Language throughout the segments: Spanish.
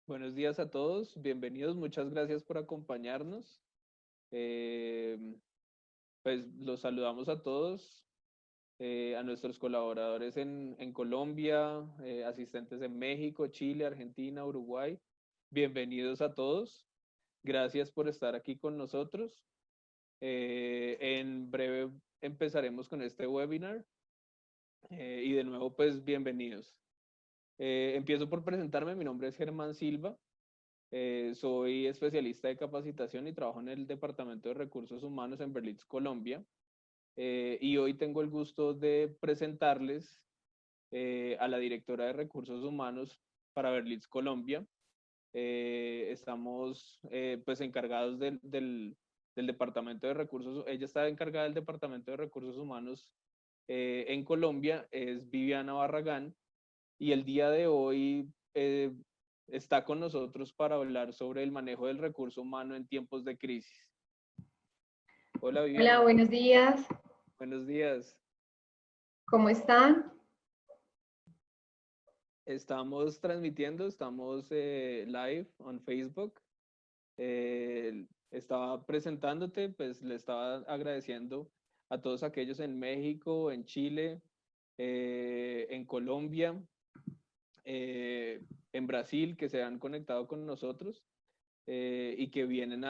Buenos días a todos, bienvenidos, muchas gracias por acompañarnos. Eh, pues los saludamos a todos, a nuestros colaboradores en Colombia, asistentes en México, Chile, Argentina, Uruguay. Bienvenidos a todos, gracias por estar aquí con nosotros. En breve empezaremos con este webinar y de nuevo pues bienvenidos. Empiezo por presentarme, mi nombre es Germán Silva. Soy especialista de capacitación y trabajo en el Departamento de Recursos Humanos en Berlitz, Colombia. Y hoy tengo el gusto de presentarles a la directora de Recursos Humanos para Berlitz, Colombia. Estamos pues encargados del Departamento de Recursos, ella está encargada del Departamento de Recursos Humanos en Colombia, es Viviana Barragán, y el día de hoy está con nosotros para hablar sobre el manejo del recurso humano en tiempos de crisis. Hola Hola, Viviana, buenos días. buenos días. ¿Cómo están? Estamos transmitiendo, estamos live en Facebook. Estaba presentándote, pues le estaba agradeciendo a todos aquellos en México, en Chile, en Colombia, en Brasil que se han conectado con nosotros. Y que vienen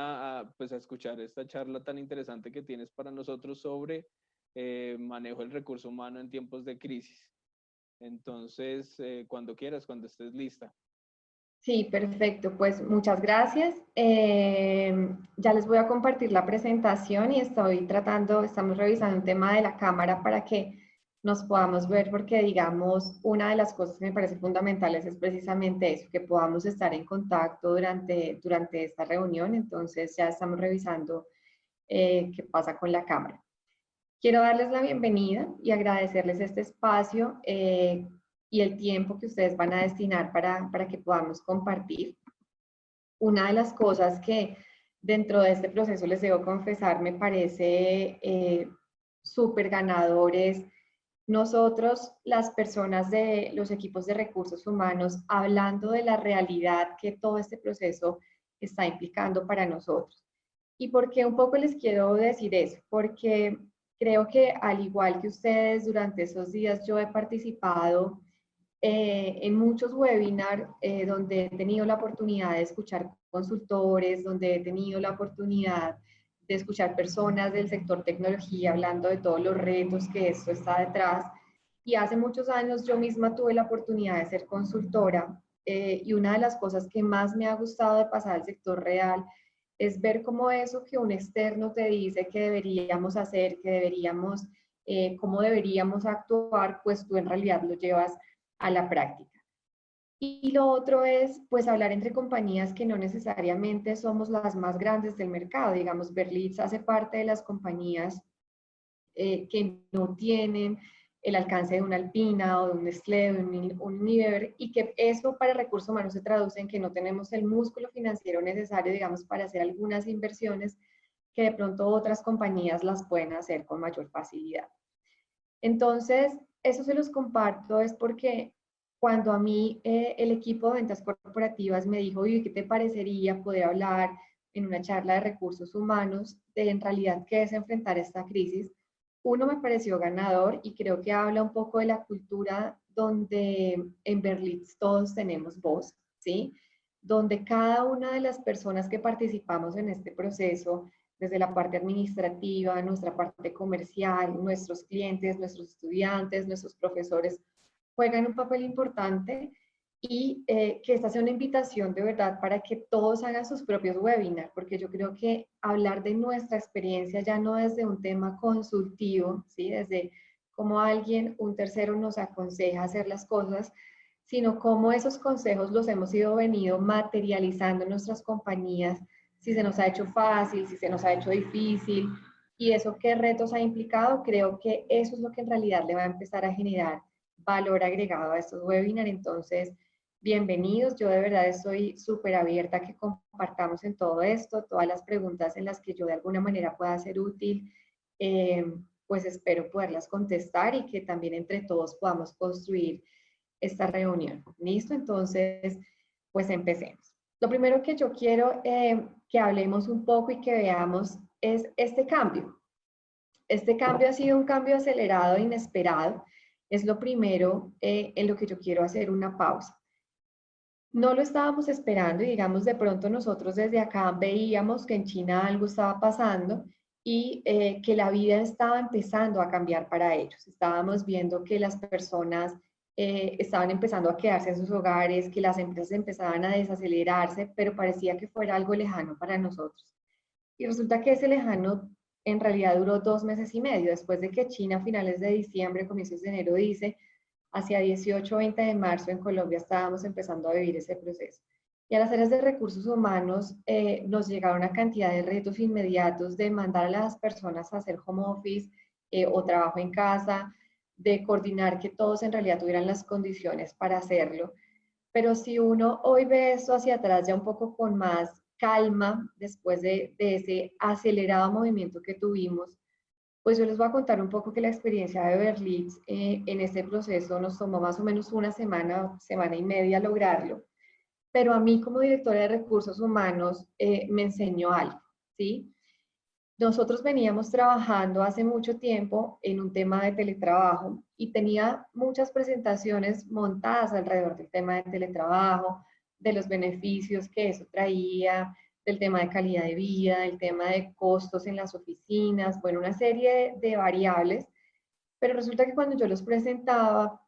pues a escuchar esta charla tan interesante que tienes para nosotros sobre manejo del recurso humano en tiempos de crisis. Entonces, cuando quieras, cuando estés lista. Sí, perfecto. Pues muchas gracias. Ya les voy a compartir la presentación y estamos revisando un tema de la cámara para que nos podamos ver, porque digamos, una de las cosas que me parece fundamentales es precisamente eso, que podamos estar en contacto durante esta reunión. Entonces ya estamos revisando qué pasa con la cámara. Quiero darles la bienvenida y agradecerles este espacio y el tiempo que ustedes van a destinar para que podamos compartir. Una de las cosas que dentro de este proceso, les debo confesar, me parece súper ganadores. Nosotros, las personas de los equipos de recursos humanos, hablando de la realidad que todo este proceso está implicando para nosotros. ¿Y por qué un poco les quiero decir eso? Porque creo que al igual que ustedes, durante esos días yo he participado en muchos webinars donde he tenido la oportunidad de escuchar consultores, donde he tenido la oportunidad de escuchar personas del sector tecnología hablando de todos los retos que esto está detrás. Y hace muchos años yo misma tuve la oportunidad de ser consultora y una de las cosas que más me ha gustado de pasar al sector real es ver cómo eso que un externo te dice que deberíamos hacer, cómo deberíamos actuar, pues tú en realidad lo llevas a la práctica. Y lo otro es, pues, hablar entre compañías que no necesariamente somos las más grandes del mercado. Digamos, Berlitz hace parte de las compañías que no tienen el alcance de una Alpina o de un Nestlé, de un Unilever, y que eso para recursos humanos se traduce en que no tenemos el músculo financiero necesario, digamos, para hacer algunas inversiones que de pronto otras compañías las pueden hacer con mayor facilidad. Entonces, eso se los comparto es porque cuando a mí el equipo de ventas corporativas me dijo, ¿y qué te parecería poder hablar en una charla de recursos humanos de en realidad qué es enfrentar esta crisis? Uno me pareció ganador y creo que habla un poco de la cultura donde en Berlitz todos tenemos voz, ¿sí? Donde cada una de las personas que participamos en este proceso, desde la parte administrativa, nuestra parte comercial, nuestros clientes, nuestros estudiantes, nuestros profesores, juegan un papel importante y que esta sea una invitación de verdad para que todos hagan sus propios webinars, porque yo creo que hablar de nuestra experiencia ya no desde un tema consultivo, ¿sí? Desde cómo alguien, un tercero nos aconseja hacer las cosas, sino cómo esos consejos los hemos ido venido materializando en nuestras compañías, si se nos ha hecho fácil, si se nos ha hecho difícil, y eso qué retos ha implicado. Creo que eso es lo que en realidad le va a empezar a generar valor agregado a estos webinars. Entonces, bienvenidos. Yo de verdad estoy súper abierta a que compartamos en todo esto, todas las preguntas en las que yo de alguna manera pueda ser útil, pues espero poderlas contestar y que también entre todos podamos construir esta reunión. ¿Listo? Entonces, pues empecemos. Lo primero que yo quiero que hablemos un poco y que veamos es este cambio. Este cambio ha sido un cambio acelerado e inesperado. Es lo primero en lo que yo quiero hacer una pausa. No lo estábamos esperando y digamos de pronto nosotros desde acá veíamos que en China algo estaba pasando y que la vida estaba empezando a cambiar para ellos. Estábamos viendo que las personas estaban empezando a quedarse en sus hogares, que las empresas empezaban a desacelerarse, pero parecía que fuera algo lejano para nosotros. Y resulta que ese lejano en realidad duró 2 meses y medio, después de que China a finales de diciembre, comienzos de enero dice, hacia 18 o 20 de marzo en Colombia estábamos empezando a vivir ese proceso. Y a las áreas de recursos humanos nos llegaron una cantidad de retos inmediatos de mandar a las personas a hacer home office o trabajo en casa, de coordinar que todos en realidad tuvieran las condiciones para hacerlo. Pero si uno hoy ve esto hacia atrás ya un poco con más calma, después de ese acelerado movimiento que tuvimos, pues yo les voy a contar un poco que la experiencia de Berlitz en este proceso nos tomó más o menos una semana, semana y media lograrlo. Pero a mí como directora de recursos humanos me enseñó algo, ¿sí? Nosotros veníamos trabajando hace mucho tiempo en un tema de teletrabajo y tenía muchas presentaciones montadas alrededor del tema de teletrabajo, de los beneficios que eso traía, del tema de calidad de vida, del tema de costos en las oficinas, bueno, una serie de variables, pero resulta que cuando yo los presentaba,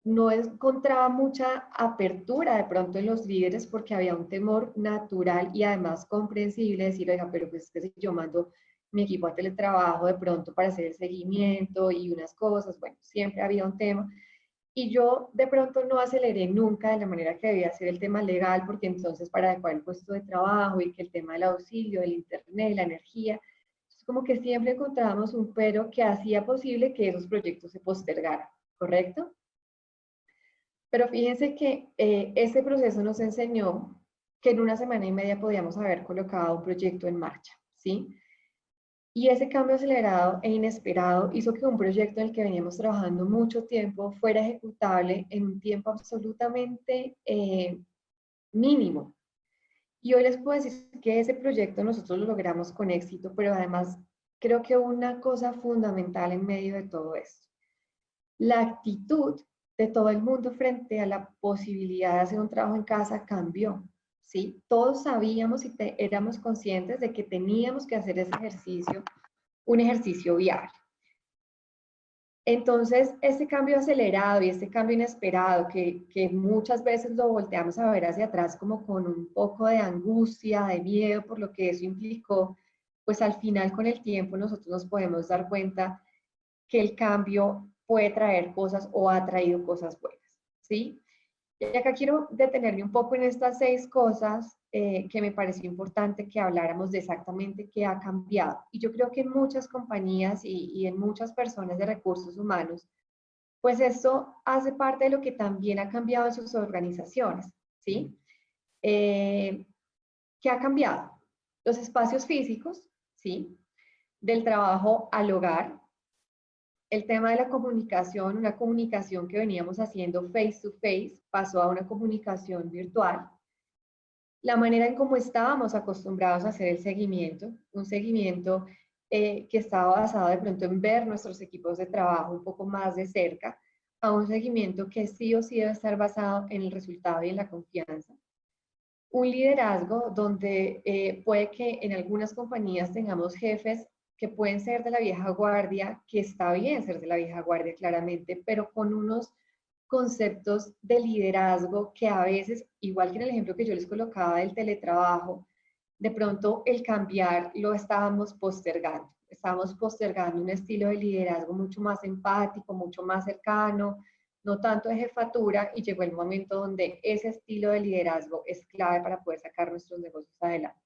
no encontraba mucha apertura de pronto en los líderes porque había un temor natural y además comprensible de decir, oiga, pero pues es que si yo mando mi equipo a teletrabajo de pronto para hacer el seguimiento y unas cosas, bueno, siempre había un tema. Y yo de pronto no aceleré nunca de la manera que debía ser el tema legal, porque entonces para adecuar el puesto de trabajo y que el tema del auxilio, del internet, la energía, es como que siempre encontrábamos un pero que hacía posible que esos proyectos se postergaran, ¿correcto? Pero fíjense que este proceso nos enseñó que en una semana y media podíamos haber colocado un proyecto en marcha, ¿sí? Y ese cambio acelerado e inesperado hizo que un proyecto en el que veníamos trabajando mucho tiempo fuera ejecutable en un tiempo absolutamente mínimo. Y hoy les puedo decir que ese proyecto nosotros lo logramos con éxito, pero además creo que una cosa fundamental en medio de todo esto, la actitud de todo el mundo frente a la posibilidad de hacer un trabajo en casa cambió, ¿sí? Todos sabíamos y éramos conscientes de que teníamos que hacer ese ejercicio, un ejercicio viable. Entonces, este cambio acelerado y este cambio inesperado, que muchas veces lo volteamos a ver hacia atrás como con un poco de angustia, de miedo por lo que eso implicó, pues al final con el tiempo nosotros nos podemos dar cuenta que el cambio puede traer cosas o ha traído cosas buenas, ¿sí? Y acá quiero detenerme un poco en estas 6 cosas que me pareció importante que habláramos de exactamente qué ha cambiado. Y yo creo que en muchas compañías y en muchas personas de recursos humanos, pues esto hace parte de lo que también ha cambiado en sus organizaciones, ¿sí? ¿Qué ha cambiado? Los espacios físicos, ¿sí? Del trabajo al hogar, el tema de la comunicación, una comunicación que veníamos haciendo face to face, pasó a una comunicación virtual. La manera en cómo estábamos acostumbrados a hacer el seguimiento, un seguimiento que estaba basado de pronto en ver nuestros equipos de trabajo un poco más de cerca, a un seguimiento que sí o sí debe estar basado en el resultado y en la confianza. Un liderazgo donde puede que en algunas compañías tengamos jefes que pueden ser de la vieja guardia, que está bien ser de la vieja guardia claramente, pero con unos conceptos de liderazgo que a veces, igual que en el ejemplo que yo les colocaba del teletrabajo, de pronto el cambiar lo estábamos postergando un estilo de liderazgo mucho más empático, mucho más cercano, no tanto de jefatura, y llegó el momento donde ese estilo de liderazgo es clave para poder sacar nuestros negocios adelante.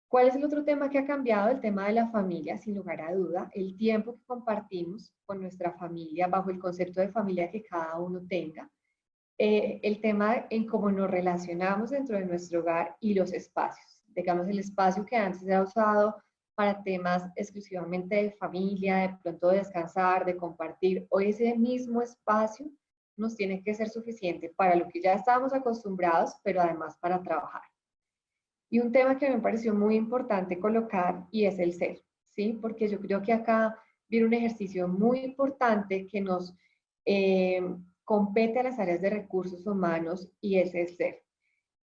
¿Cuál es el otro tema que ha cambiado? El tema de la familia, sin lugar a duda, el tiempo que compartimos con nuestra familia bajo el concepto de familia que cada uno tenga, el tema en cómo nos relacionamos dentro de nuestro hogar y los espacios. Digamos, el espacio que antes era usado para temas exclusivamente de familia, de pronto de descansar, de compartir, hoy ese mismo espacio nos tiene que ser suficiente para lo que ya estábamos acostumbrados, pero además para trabajar. Y un tema que me pareció muy importante colocar y es el ser, ¿sí? Porque yo creo que acá viene un ejercicio muy importante que nos eh, compete a las áreas de recursos humanos y es el ser.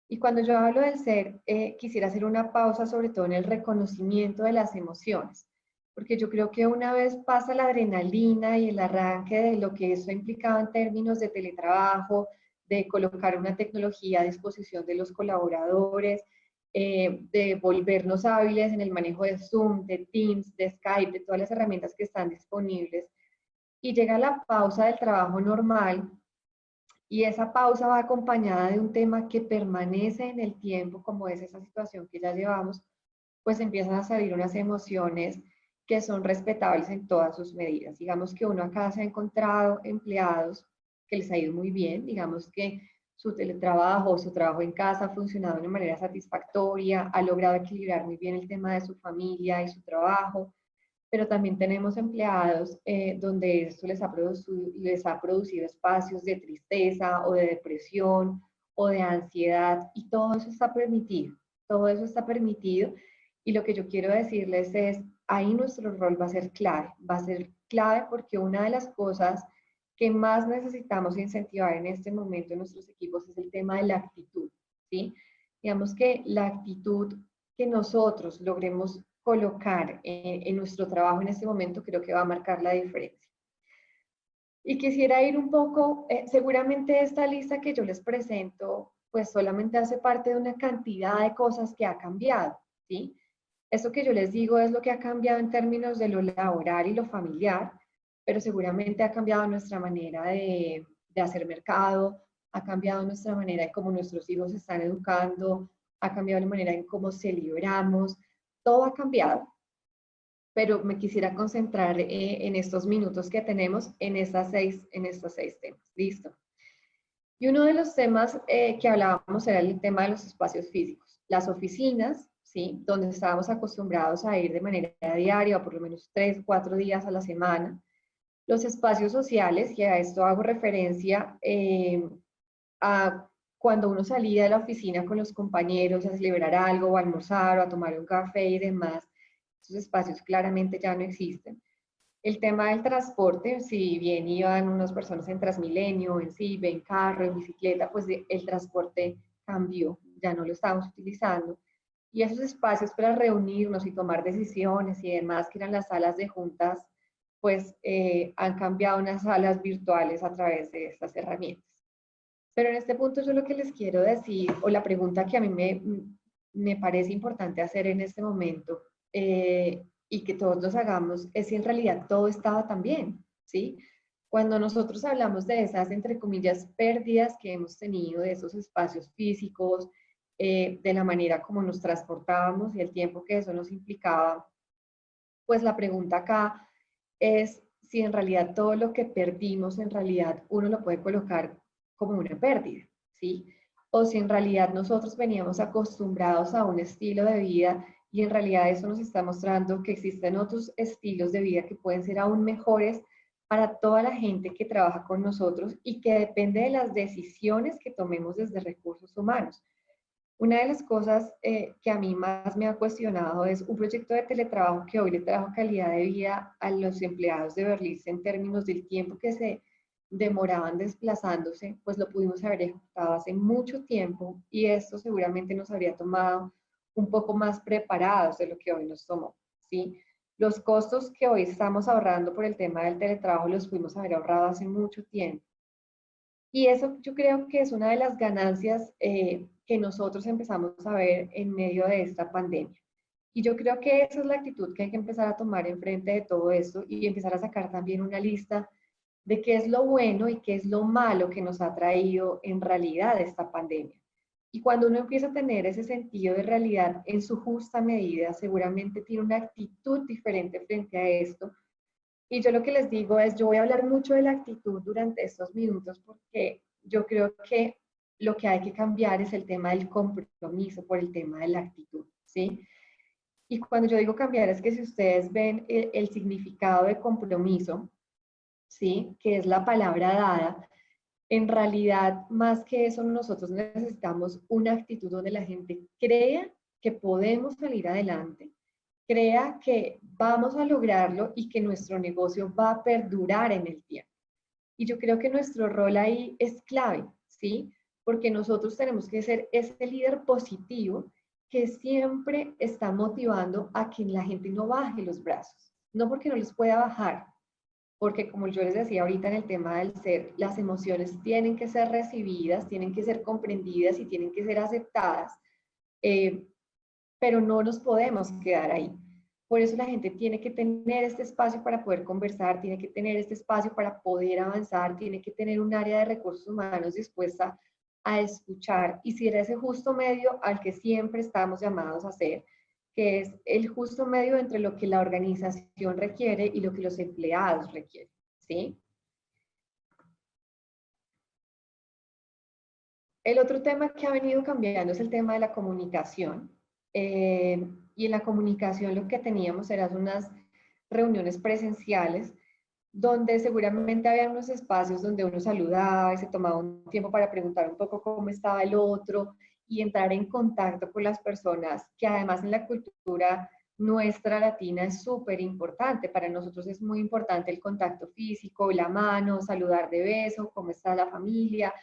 Y cuando yo hablo del ser, quisiera hacer una pausa sobre todo en el reconocimiento de las emociones, porque yo creo que una vez pasa la adrenalina y el arranque de lo que eso implicaba en términos de teletrabajo, de colocar una tecnología a disposición de los colaboradores, de volvernos hábiles en el manejo de Zoom, de Teams, de Skype, de todas las herramientas que están disponibles, y llega la pausa del trabajo normal, y esa pausa va acompañada de un tema que permanece en el tiempo, como es esa situación que ya llevamos, pues empiezan a salir unas emociones que son respetables en todas sus medidas. Digamos que uno acá se ha encontrado empleados que les ha ido muy bien, digamos que su teletrabajo, su trabajo en casa ha funcionado de una manera satisfactoria, ha logrado equilibrar muy bien el tema de su familia y su trabajo, pero también tenemos empleados donde esto les ha producido espacios de tristeza o de depresión o de ansiedad, y todo eso está permitido, todo eso está permitido, y lo que yo quiero decirles es, ahí nuestro rol va a ser clave porque una de las cosas que más necesitamos incentivar en este momento en nuestros equipos es el tema de la actitud, ¿sí? Digamos que la actitud que nosotros logremos colocar en nuestro trabajo en este momento creo que va a marcar la diferencia. Y quisiera ir un poco, seguramente esta lista que yo les presento, pues solamente hace parte de una cantidad de cosas que ha cambiado, ¿sí? Eso que yo les digo es lo que ha cambiado en términos de lo laboral y lo familiar, pero seguramente ha cambiado nuestra manera de hacer mercado, ha cambiado nuestra manera de cómo nuestros hijos se están educando, ha cambiado la manera en cómo celebramos, todo ha cambiado, pero me quisiera concentrar en estos minutos que tenemos en estos seis temas. Listo. Y uno de los temas que hablábamos era el tema de los espacios físicos. Las oficinas, ¿sí? Donde estábamos acostumbrados a ir de manera diaria o por lo menos 3 o 4 días a la semana. Los espacios sociales, y a esto hago referencia a cuando uno salía de la oficina con los compañeros a celebrar algo, o a almorzar, o a tomar un café y demás. Esos espacios claramente ya no existen. El tema del transporte, si bien iban unas personas en Transmilenio, en Cibe, en carro, en bicicleta, pues el transporte cambió, ya no lo estamos utilizando. Y esos espacios para reunirnos y tomar decisiones y demás, que eran las salas de juntas, pues han cambiado a unas salas virtuales a través de estas herramientas. Pero en este punto yo lo que les quiero decir, o la pregunta que a mí me parece importante hacer en este momento, y que todos nos hagamos, es si en realidad todo estaba tan bien, ¿sí? Cuando nosotros hablamos de esas, entre comillas, pérdidas que hemos tenido de esos espacios físicos, de la manera como nos transportábamos y el tiempo que eso nos implicaba, pues la pregunta acá es si en realidad todo lo que perdimos, en realidad uno lo puede colocar como una pérdida, ¿sí? O si en realidad nosotros veníamos acostumbrados a un estilo de vida y en realidad eso nos está mostrando que existen otros estilos de vida que pueden ser aún mejores para toda la gente que trabaja con nosotros y que depende de las decisiones que tomemos desde recursos humanos. Una de las cosas que a mí más me ha cuestionado es un proyecto de teletrabajo que hoy le trajo calidad de vida a los empleados de Berlitz en términos del tiempo que se demoraban desplazándose, pues lo pudimos haber ejecutado hace mucho tiempo y esto seguramente nos habría tomado un poco más preparados de lo que hoy nos tomó, ¿sí? Los costos que hoy estamos ahorrando por el tema del teletrabajo los pudimos haber ahorrado hace mucho tiempo. Y eso yo creo que es una de las ganancias que nosotros empezamos a ver en medio de esta pandemia. Y yo creo que esa es la actitud que hay que empezar a tomar en frente de todo esto y empezar a sacar también una lista de qué es lo bueno y qué es lo malo que nos ha traído en realidad esta pandemia. Y cuando uno empieza a tener ese sentido de realidad en su justa medida, seguramente tiene una actitud diferente frente a esto. Y yo lo que les digo es, yo voy a hablar mucho de la actitud durante estos minutos porque yo creo que lo que hay que cambiar es el tema del compromiso por el tema de la actitud, ¿sí? Y cuando yo digo cambiar es que si ustedes ven el significado de compromiso, ¿sí? Que es la palabra dada, En realidad, más que eso, nosotros necesitamos una actitud donde la gente crea que podemos salir adelante, crea que vamos a lograrlo y que nuestro negocio va a perdurar en el tiempo. Y yo creo que nuestro rol ahí es clave, ¿sí? Porque nosotros tenemos que ser ese líder positivo que siempre está motivando a que la gente no baje los brazos. No porque no les pueda bajar, porque como yo les decía ahorita en el tema del ser, las emociones tienen que ser recibidas, tienen que ser comprendidas y tienen que ser aceptadas, eh, pero no nos podemos quedar ahí. Por eso la gente tiene que tener este espacio para poder conversar, tiene que tener este espacio para poder avanzar, tiene que tener un área de recursos humanos dispuesta a escuchar y ser ese justo medio al que siempre estamos llamados a hacer, que es el justo medio entre lo que la organización requiere y lo que los empleados requieren, ¿sí? El otro tema que ha venido cambiando es el tema de la comunicación. Y en la comunicación lo que teníamos eran unas reuniones presenciales donde seguramente había unos espacios donde uno saludaba y se tomaba un tiempo para preguntar un poco cómo estaba el otro y entrar en contacto con las personas, que además en la cultura nuestra latina es súper importante. Para nosotros es muy importante el contacto físico, la mano, saludar de beso, cómo está la familia.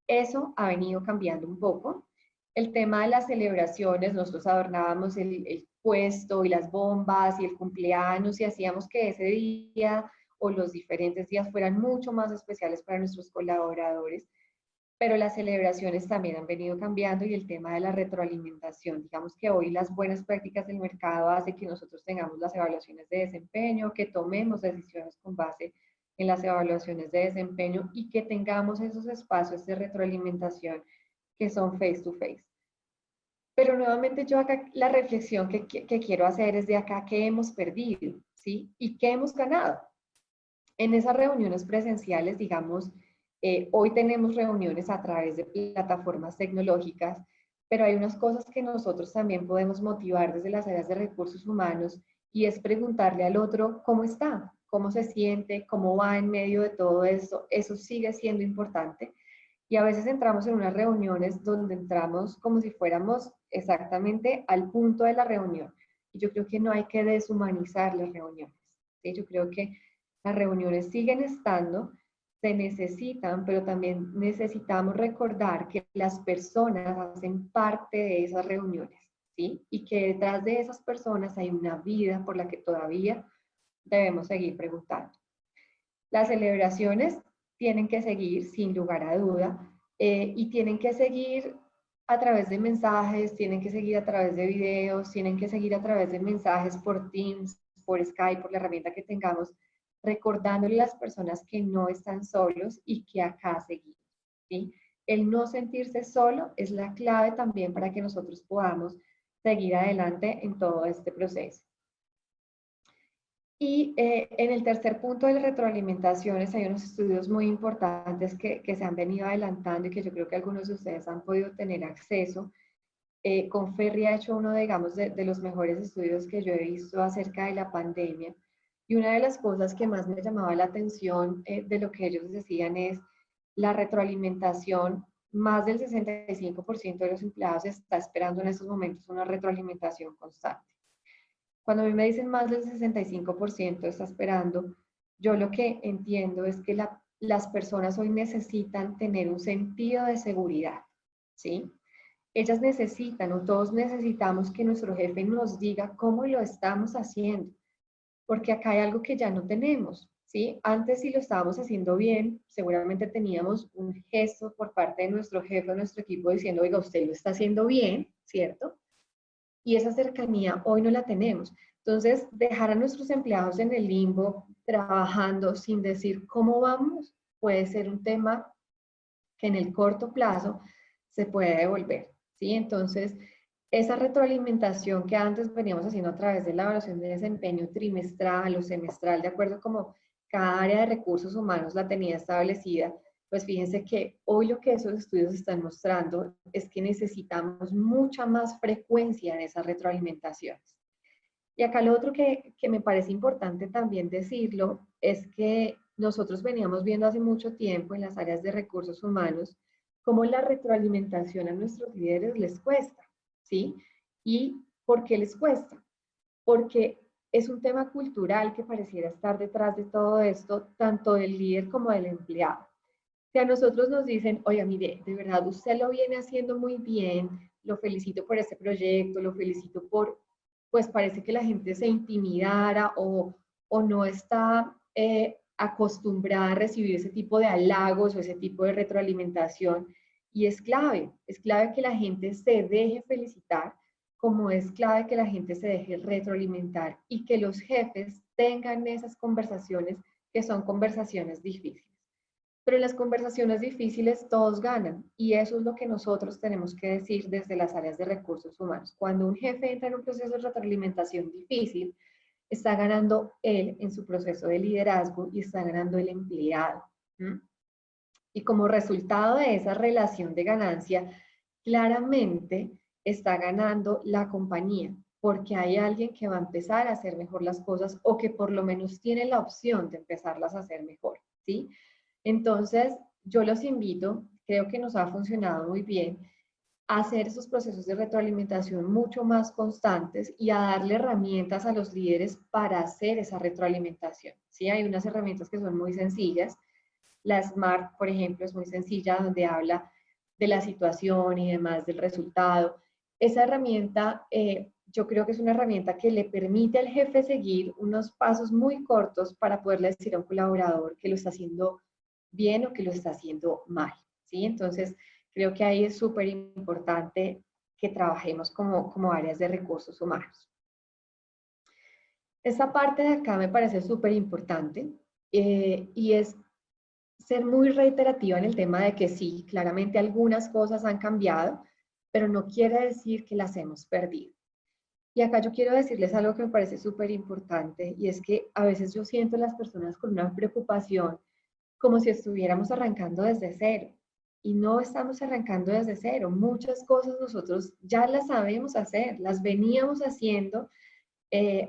Eso ha venido cambiando un poco. El tema de las celebraciones, nosotros adornábamos el puesto y las bombas y el cumpleaños y hacíamos que ese día o los diferentes días fueran mucho más especiales para nuestros colaboradores, pero las celebraciones también han venido cambiando y el tema de la retroalimentación. Digamos que hoy las buenas prácticas del mercado hace que nosotros tengamos las evaluaciones de desempeño, que tomemos decisiones con base en las evaluaciones de desempeño y que tengamos esos espacios de retroalimentación que son face to face. Pero nuevamente yo acá la reflexión que quiero hacer es de acá qué hemos perdido, ¿sí? Y qué hemos ganado. En esas reuniones presenciales, digamos, hoy tenemos reuniones a través de plataformas tecnológicas, pero hay unas cosas que nosotros también podemos motivar desde las áreas de recursos humanos y es preguntarle al otro cómo está, cómo se siente, cómo va en medio de todo eso. Eso sigue siendo importante. Y a veces entramos en unas reuniones donde entramos como si fuéramos exactamente al punto de la reunión. Y yo creo que no hay que deshumanizar las reuniones. ¿Sí? Yo creo que las reuniones siguen estando, se necesitan, pero también necesitamos recordar que las personas hacen parte de esas reuniones, ¿sí? Y que detrás de esas personas hay una vida por la que todavía debemos seguir preguntando. Las celebraciones tienen que seguir, sin lugar a duda, y tienen que seguir a través de mensajes, tienen que seguir a través de videos, tienen que seguir a través de mensajes por Teams, por Skype, por la herramienta que tengamos, recordándole a las personas que no están solos y que acá seguimos, ¿sí? El no sentirse solo es la clave también para que nosotros podamos seguir adelante en todo este proceso. Y en el tercer punto de las retroalimentaciones hay unos estudios muy importantes que se han venido adelantando y que yo creo que algunos de ustedes han podido tener acceso. Conferri ha hecho uno, digamos, de los mejores estudios que yo he visto acerca de la pandemia. Y una de las cosas que más me llamaba la atención de lo que ellos decían es la retroalimentación. Más del 65% de los empleados está esperando en estos momentos una retroalimentación constante. Cuando a mí me dicen más del 65% está esperando, yo lo que entiendo es que las personas hoy necesitan tener un sentido de seguridad, ¿sí? Ellas necesitan, o todos necesitamos que nuestro jefe nos diga cómo lo estamos haciendo, porque acá hay algo que ya no tenemos, ¿sí? Antes si lo estábamos haciendo bien, seguramente teníamos un gesto por parte de nuestro jefe o nuestro equipo diciendo, oiga, usted lo está haciendo bien, ¿cierto? Y esa cercanía hoy no la tenemos. Entonces, dejar a nuestros empleados en el limbo, trabajando sin decir cómo vamos, puede ser un tema que en el corto plazo se puede devolver, ¿sí? Entonces, esa retroalimentación que antes veníamos haciendo a través de la evaluación de desempeño trimestral o semestral, de acuerdo como cada área de recursos humanos la tenía establecida, pues fíjense que hoy lo que esos estudios están mostrando es que necesitamos mucha más frecuencia en esas retroalimentaciones. Y acá lo otro que me parece importante también decirlo es que nosotros veníamos viendo hace mucho tiempo en las áreas de recursos humanos cómo la retroalimentación a nuestros líderes les cuesta, ¿sí? ¿Y por qué les cuesta? Porque es un tema cultural que pareciera estar detrás de todo esto, tanto del líder como del empleado. Que a nosotros nos dicen, oiga, mire, de verdad usted lo viene haciendo muy bien, lo felicito por este proyecto, lo felicito por, pues parece que la gente se intimidara o no está acostumbrada a recibir ese tipo de halagos o ese tipo de retroalimentación. Y es clave que la gente se deje felicitar, como es clave que la gente se deje retroalimentar y que los jefes tengan esas conversaciones que son conversaciones difíciles. Pero en las conversaciones difíciles todos ganan y eso es lo que nosotros tenemos que decir desde las áreas de recursos humanos. Cuando un jefe entra en un proceso de retroalimentación difícil, está ganando él en su proceso de liderazgo y está ganando el empleado. ¿Mm? Y como resultado de esa relación de ganancia, claramente está ganando la compañía, porque hay alguien que va a empezar a hacer mejor las cosas o que por lo menos tiene la opción de empezarlas a hacer mejor, ¿sí? Entonces, yo los invito, creo que nos ha funcionado muy bien, a hacer esos procesos de retroalimentación mucho más constantes y a darle herramientas a los líderes para hacer esa retroalimentación. ¿Sí? Hay unas herramientas que son muy sencillas. La SMART, por ejemplo, es muy sencilla, donde habla de la situación y demás del resultado. Esa herramienta, yo creo que es una herramienta que le permite al jefe seguir unos pasos muy cortos para poderle decir a un colaborador que lo está haciendo bien o que lo está haciendo mal, ¿sí? Entonces, creo que ahí es súper importante que trabajemos como áreas de recursos humanos. Esta parte de acá me parece súper importante y es ser muy reiterativa en el tema de que sí, claramente algunas cosas han cambiado, pero no quiere decir que las hemos perdido. Y acá yo quiero decirles algo que me parece súper importante y es que a veces yo siento a las personas con una preocupación como si estuviéramos arrancando desde cero. Y no estamos arrancando desde cero. Muchas cosas nosotros ya las sabemos hacer, las veníamos haciendo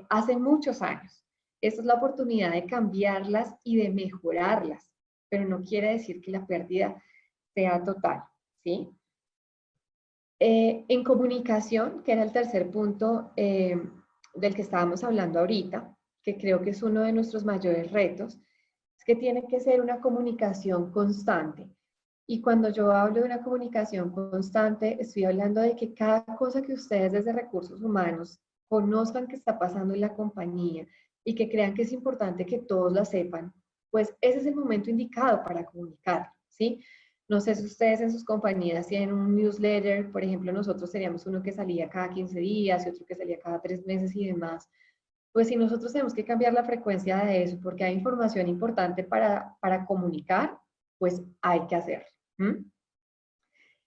hace muchos años. Esta es la oportunidad de cambiarlas y de mejorarlas, pero no quiere decir que la pérdida sea total, ¿sí? En comunicación, que era el tercer punto del que estábamos hablando ahorita, que creo que es uno de nuestros mayores retos, es que tiene que ser una comunicación constante. Y cuando yo hablo de una comunicación constante, estoy hablando de que cada cosa que ustedes desde recursos humanos conozcan que está pasando en la compañía y que crean que es importante que todos la sepan, pues ese es el momento indicado para comunicar, ¿sí? No sé si ustedes en sus compañías tienen un newsletter, por ejemplo, nosotros teníamos uno que salía cada 15 días y otro que salía cada 3 meses y demás. Pues si nosotros tenemos que cambiar la frecuencia de eso porque hay información importante para comunicar, pues hay que hacerlo. ¿Mm?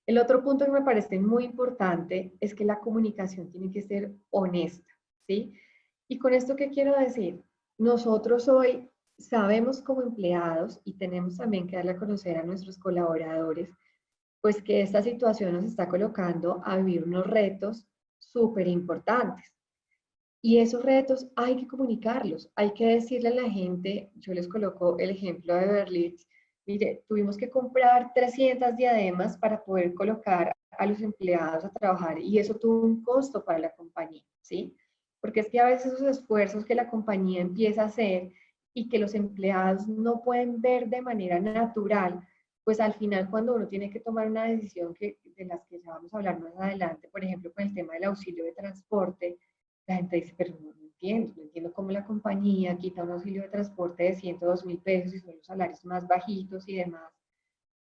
El otro punto que me parece muy importante es que la comunicación tiene que ser honesta, ¿sí? Y con esto, ¿qué quiero decir? Nosotros hoy sabemos como empleados y tenemos también que darle a conocer a nuestros colaboradores, pues que esta situación nos está colocando a vivir unos retos súper importantes. Y esos retos hay que comunicarlos, hay que decirle a la gente, yo les coloco el ejemplo de Berlitz, mire, tuvimos que comprar 300 diademas para poder colocar a los empleados a trabajar y eso tuvo un costo para la compañía, ¿sí? Porque es que a veces esos esfuerzos que la compañía empieza a hacer y que los empleados no pueden ver de manera natural, pues al final cuando uno tiene que tomar una decisión de las que ya vamos a hablar más adelante, por ejemplo, con el tema del auxilio de transporte, la gente dice, pero no entiendo cómo la compañía quita un auxilio de transporte de 102.000 pesos y son los salarios más bajitos y demás.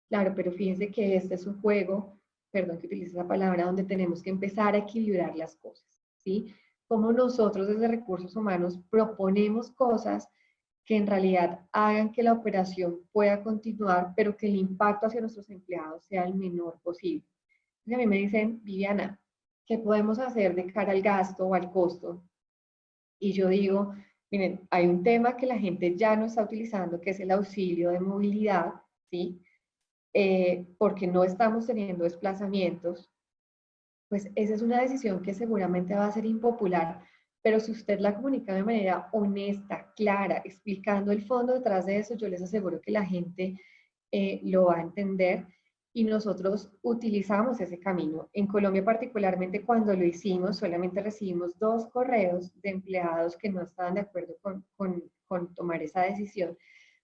Claro, pero fíjense que este es un juego, perdón que utilice esa palabra, donde tenemos que empezar a equilibrar las cosas, ¿sí? Como nosotros desde recursos humanos proponemos cosas que en realidad hagan que la operación pueda continuar, pero que el impacto hacia nuestros empleados sea el menor posible. Entonces a mí me dicen, Viviana, ¿qué podemos hacer de cara al gasto o al costo? Y yo digo, miren, hay un tema que la gente ya no está utilizando, que es el auxilio de movilidad, ¿sí? Porque no estamos teniendo desplazamientos, pues esa es una decisión que seguramente va a ser impopular, pero si usted la comunica de manera honesta, clara, explicando el fondo detrás de eso, yo les aseguro que la gente lo va a entender y nosotros utilizamos ese camino. En Colombia particularmente cuando lo hicimos, solamente recibimos 2 correos de empleados que no estaban de acuerdo con tomar esa decisión,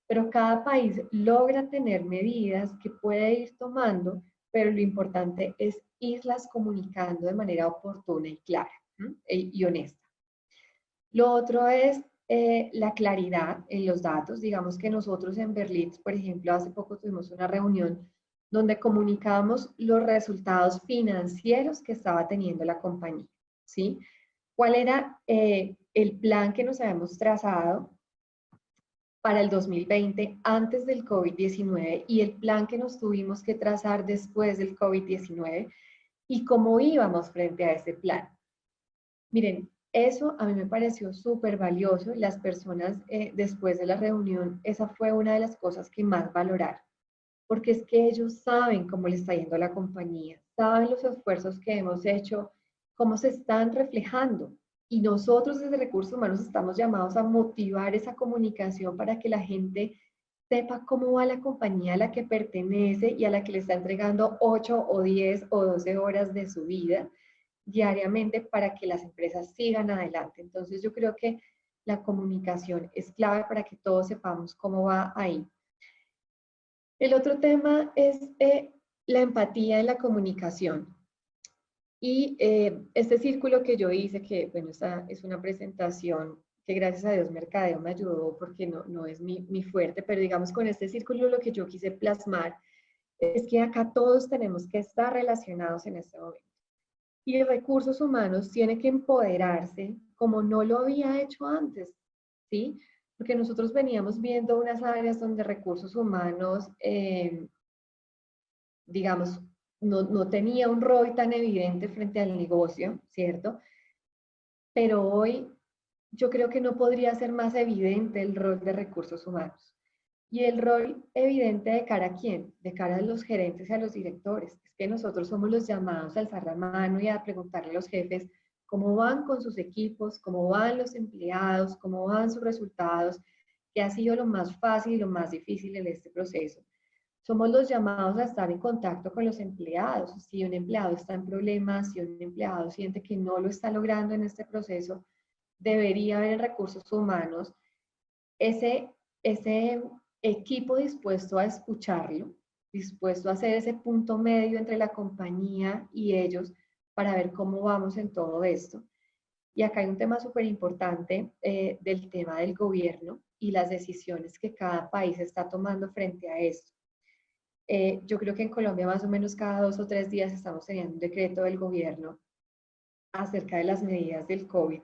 pero cada país logra tener medidas que puede ir tomando, pero lo importante es irlas comunicando de manera oportuna y clara, ¿no? Y honesta. Lo otro es la claridad en los datos. Digamos que nosotros en Berlitz, por ejemplo, hace poco tuvimos una reunión donde comunicábamos los resultados financieros que estaba teniendo la compañía, ¿sí? ¿Cuál era el plan que nos habíamos trazado para el 2020 antes del COVID-19 y el plan que nos tuvimos que trazar después del COVID-19 y cómo íbamos frente a ese plan? Miren, eso a mí me pareció súper valioso. Las personas después de la reunión, esa fue una de las cosas que más valoraron, porque es que ellos saben cómo le está yendo a la compañía, saben los esfuerzos que hemos hecho, cómo se están reflejando. Y nosotros desde Recursos Humanos estamos llamados a motivar esa comunicación para que la gente sepa cómo va la compañía a la que pertenece y a la que le está entregando 8 o 10 o 12 horas de su vida diariamente para que las empresas sigan adelante. Entonces yo creo que la comunicación es clave para que todos sepamos cómo va ahí. El otro tema es la empatía en la comunicación. Y este círculo que yo hice, que bueno, esta es una presentación que gracias a Dios Mercadeo me ayudó porque no es mi fuerte, pero digamos con este círculo lo que yo quise plasmar es que acá todos tenemos que estar relacionados en este momento. Y recursos humanos tiene que empoderarse como no lo había hecho antes, ¿sí? Porque nosotros veníamos viendo unas áreas donde recursos humanos, digamos, no tenía un rol tan evidente frente al negocio, ¿cierto? Pero hoy yo creo que no podría ser más evidente el rol de recursos humanos. Y el rol evidente de cara a quién, de cara a los gerentes y a los directores. Es que nosotros somos los llamados a alzar la mano y a preguntarle a los jefes cómo van con sus equipos, cómo van los empleados, cómo van sus resultados, qué ha sido lo más fácil y lo más difícil en este proceso. Somos los llamados a estar en contacto con los empleados. Si un empleado está en problemas, si un empleado siente que no lo está logrando en este proceso, debería haber en recursos humanos ese equipo dispuesto a escucharlo, dispuesto a hacer ese punto medio entre la compañía y ellos para ver cómo vamos en todo esto. Y acá hay un tema súper importante del tema del gobierno y las decisiones que cada país está tomando frente a esto. Yo creo que en Colombia más o menos cada 2 o 3 días estamos teniendo un decreto del gobierno acerca de las medidas del COVID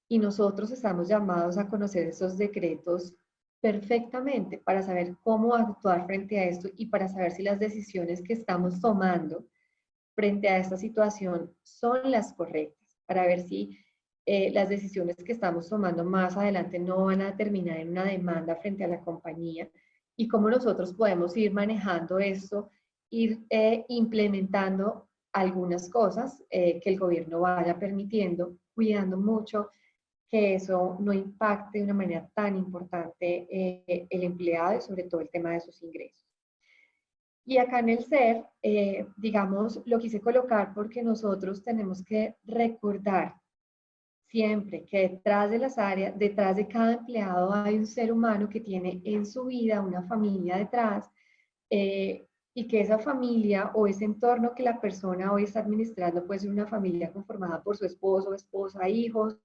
y nosotros estamos llamados a conocer esos decretos perfectamente para saber cómo actuar frente a esto y para saber si las decisiones que estamos tomando frente a esta situación son las correctas, para ver si las decisiones que estamos tomando más adelante no van a terminar en una demanda frente a la compañía y cómo nosotros podemos ir manejando esto, ir implementando algunas cosas que el gobierno vaya permitiendo, cuidando mucho que eso no impacte de una manera tan importante el empleado y sobre todo el tema de sus ingresos. Y acá en el SER, digamos, lo quise colocar porque nosotros tenemos que recordar siempre que detrás de las áreas, detrás de cada empleado hay un ser humano que tiene en su vida una familia detrás y que esa familia o ese entorno que la persona hoy está administrando puede ser una familia conformada por su esposo, esposa, hijos,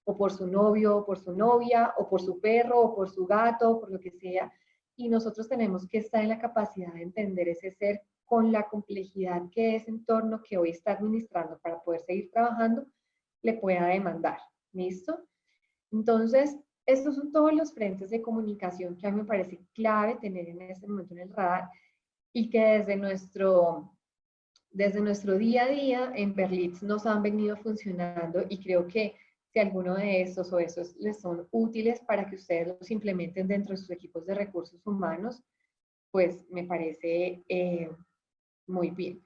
o por su novio, o por su novia, o por su perro, o por su gato, o por lo que sea. Y nosotros tenemos que estar en la capacidad de entender ese ser con la complejidad que ese entorno que hoy está administrando para poder seguir trabajando le pueda demandar. ¿Listo? Entonces, estos son todos los frentes de comunicación que a mí me parece clave tener en este momento en el radar y que desde nuestro día a día en Berlitz nos han venido funcionando y creo que si alguno de estos o esos les son útiles para que ustedes los implementen dentro de sus equipos de recursos humanos, pues me parece muy bien.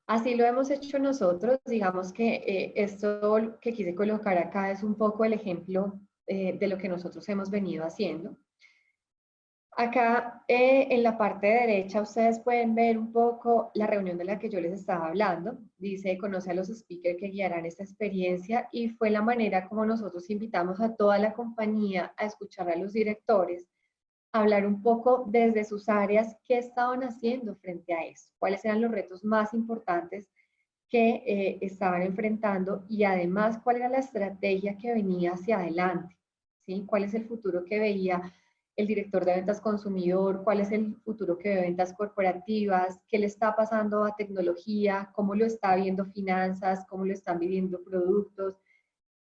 Así lo hemos hecho nosotros. Digamos que esto que quise colocar acá es un poco el ejemplo de lo que nosotros hemos venido haciendo. Acá en la parte derecha ustedes pueden ver un poco la reunión de la que yo les estaba hablando. Dice, conoce a los speakers que guiarán esta experiencia, y fue la manera como nosotros invitamos a toda la compañía a escuchar a los directores, a hablar un poco desde sus áreas qué estaban haciendo frente a eso, cuáles eran los retos más importantes que estaban enfrentando, y además cuál era la estrategia que venía hacia adelante, ¿sí? ¿Cuál es el futuro que veía el director de ventas consumidor? ¿Cuál es el futuro que ve ventas corporativas? ¿Qué le está pasando a tecnología? ¿Cómo lo está viendo finanzas? ¿Cómo lo están viviendo productos?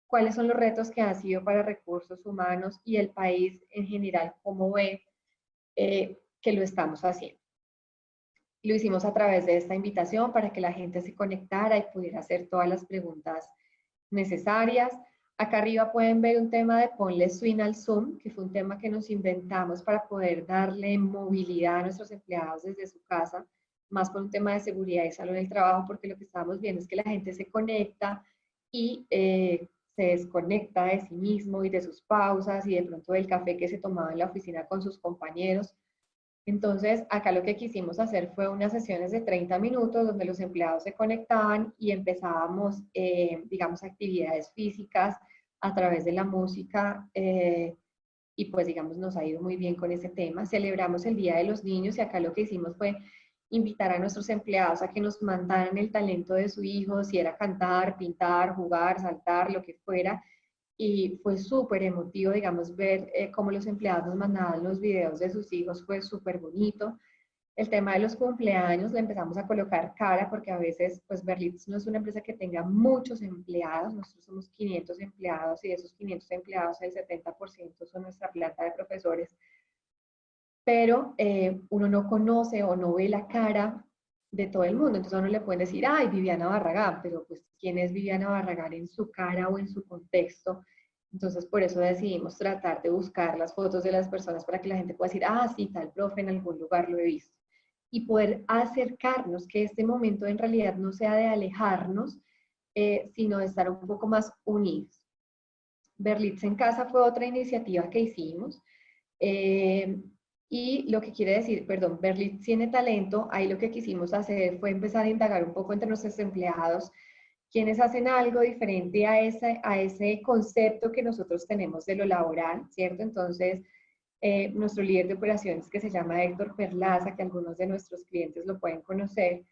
¿Cuáles son los retos que han sido para recursos humanos y el país en general? ¿Cómo ve que lo estamos haciendo? Lo hicimos a través de esta invitación para que la gente se conectara y pudiera hacer todas las preguntas necesarias. Acá arriba pueden ver un tema de ponle swing al Zoom, que fue un tema que nos inventamos para poder darle movilidad a nuestros empleados desde su casa, más por un tema de seguridad y salud en el trabajo, porque lo que estábamos viendo es que la gente se conecta y se desconecta de sí mismo y de sus pausas y de pronto del café que se tomaba en la oficina con sus compañeros. Entonces, acá lo que quisimos hacer fue unas sesiones de 30 minutos donde los empleados se conectaban y empezábamos, digamos, actividades físicas a través de la música, y pues, digamos, nos ha ido muy bien con ese tema. Celebramos el Día de los Niños y acá lo que hicimos fue invitar a nuestros empleados a que nos mandaran el talento de su hijo, si era cantar, pintar, jugar, saltar, lo que fuera, y fue súper emotivo, digamos, ver cómo los empleados nos mandaban los videos de sus hijos. Fue súper bonito. El tema de los cumpleaños le empezamos a colocar cara, porque a veces, pues Berlitz no es una empresa que tenga muchos empleados. Nosotros somos 500 empleados y de esos 500 empleados el 70% son nuestra planta de profesores, pero uno no conoce o no ve la cara de todo el mundo. Entonces a uno le pueden decir, ay, Viviana Barragán, pero pues, ¿quién es Viviana Barragán en su cara o en su contexto? Entonces por eso decidimos tratar de buscar las fotos de las personas para que la gente pueda decir, ah, sí, tal profe, en algún lugar lo he visto. Y poder acercarnos, que este momento en realidad no sea de alejarnos, sino de estar un poco más unidos. Berlitz en Casa fue otra iniciativa que hicimos. Eh, y lo que quiere decir, perdón, Berlitz tiene talento. Ahí lo que quisimos hacer fue empezar a indagar un poco entre nuestros empleados, quienes hacen algo diferente a ese concepto que nosotros tenemos de lo laboral, ¿cierto? Entonces, nuestro líder de operaciones, que se llama Héctor Perlaza, que algunos de nuestros clientes lo pueden conocer,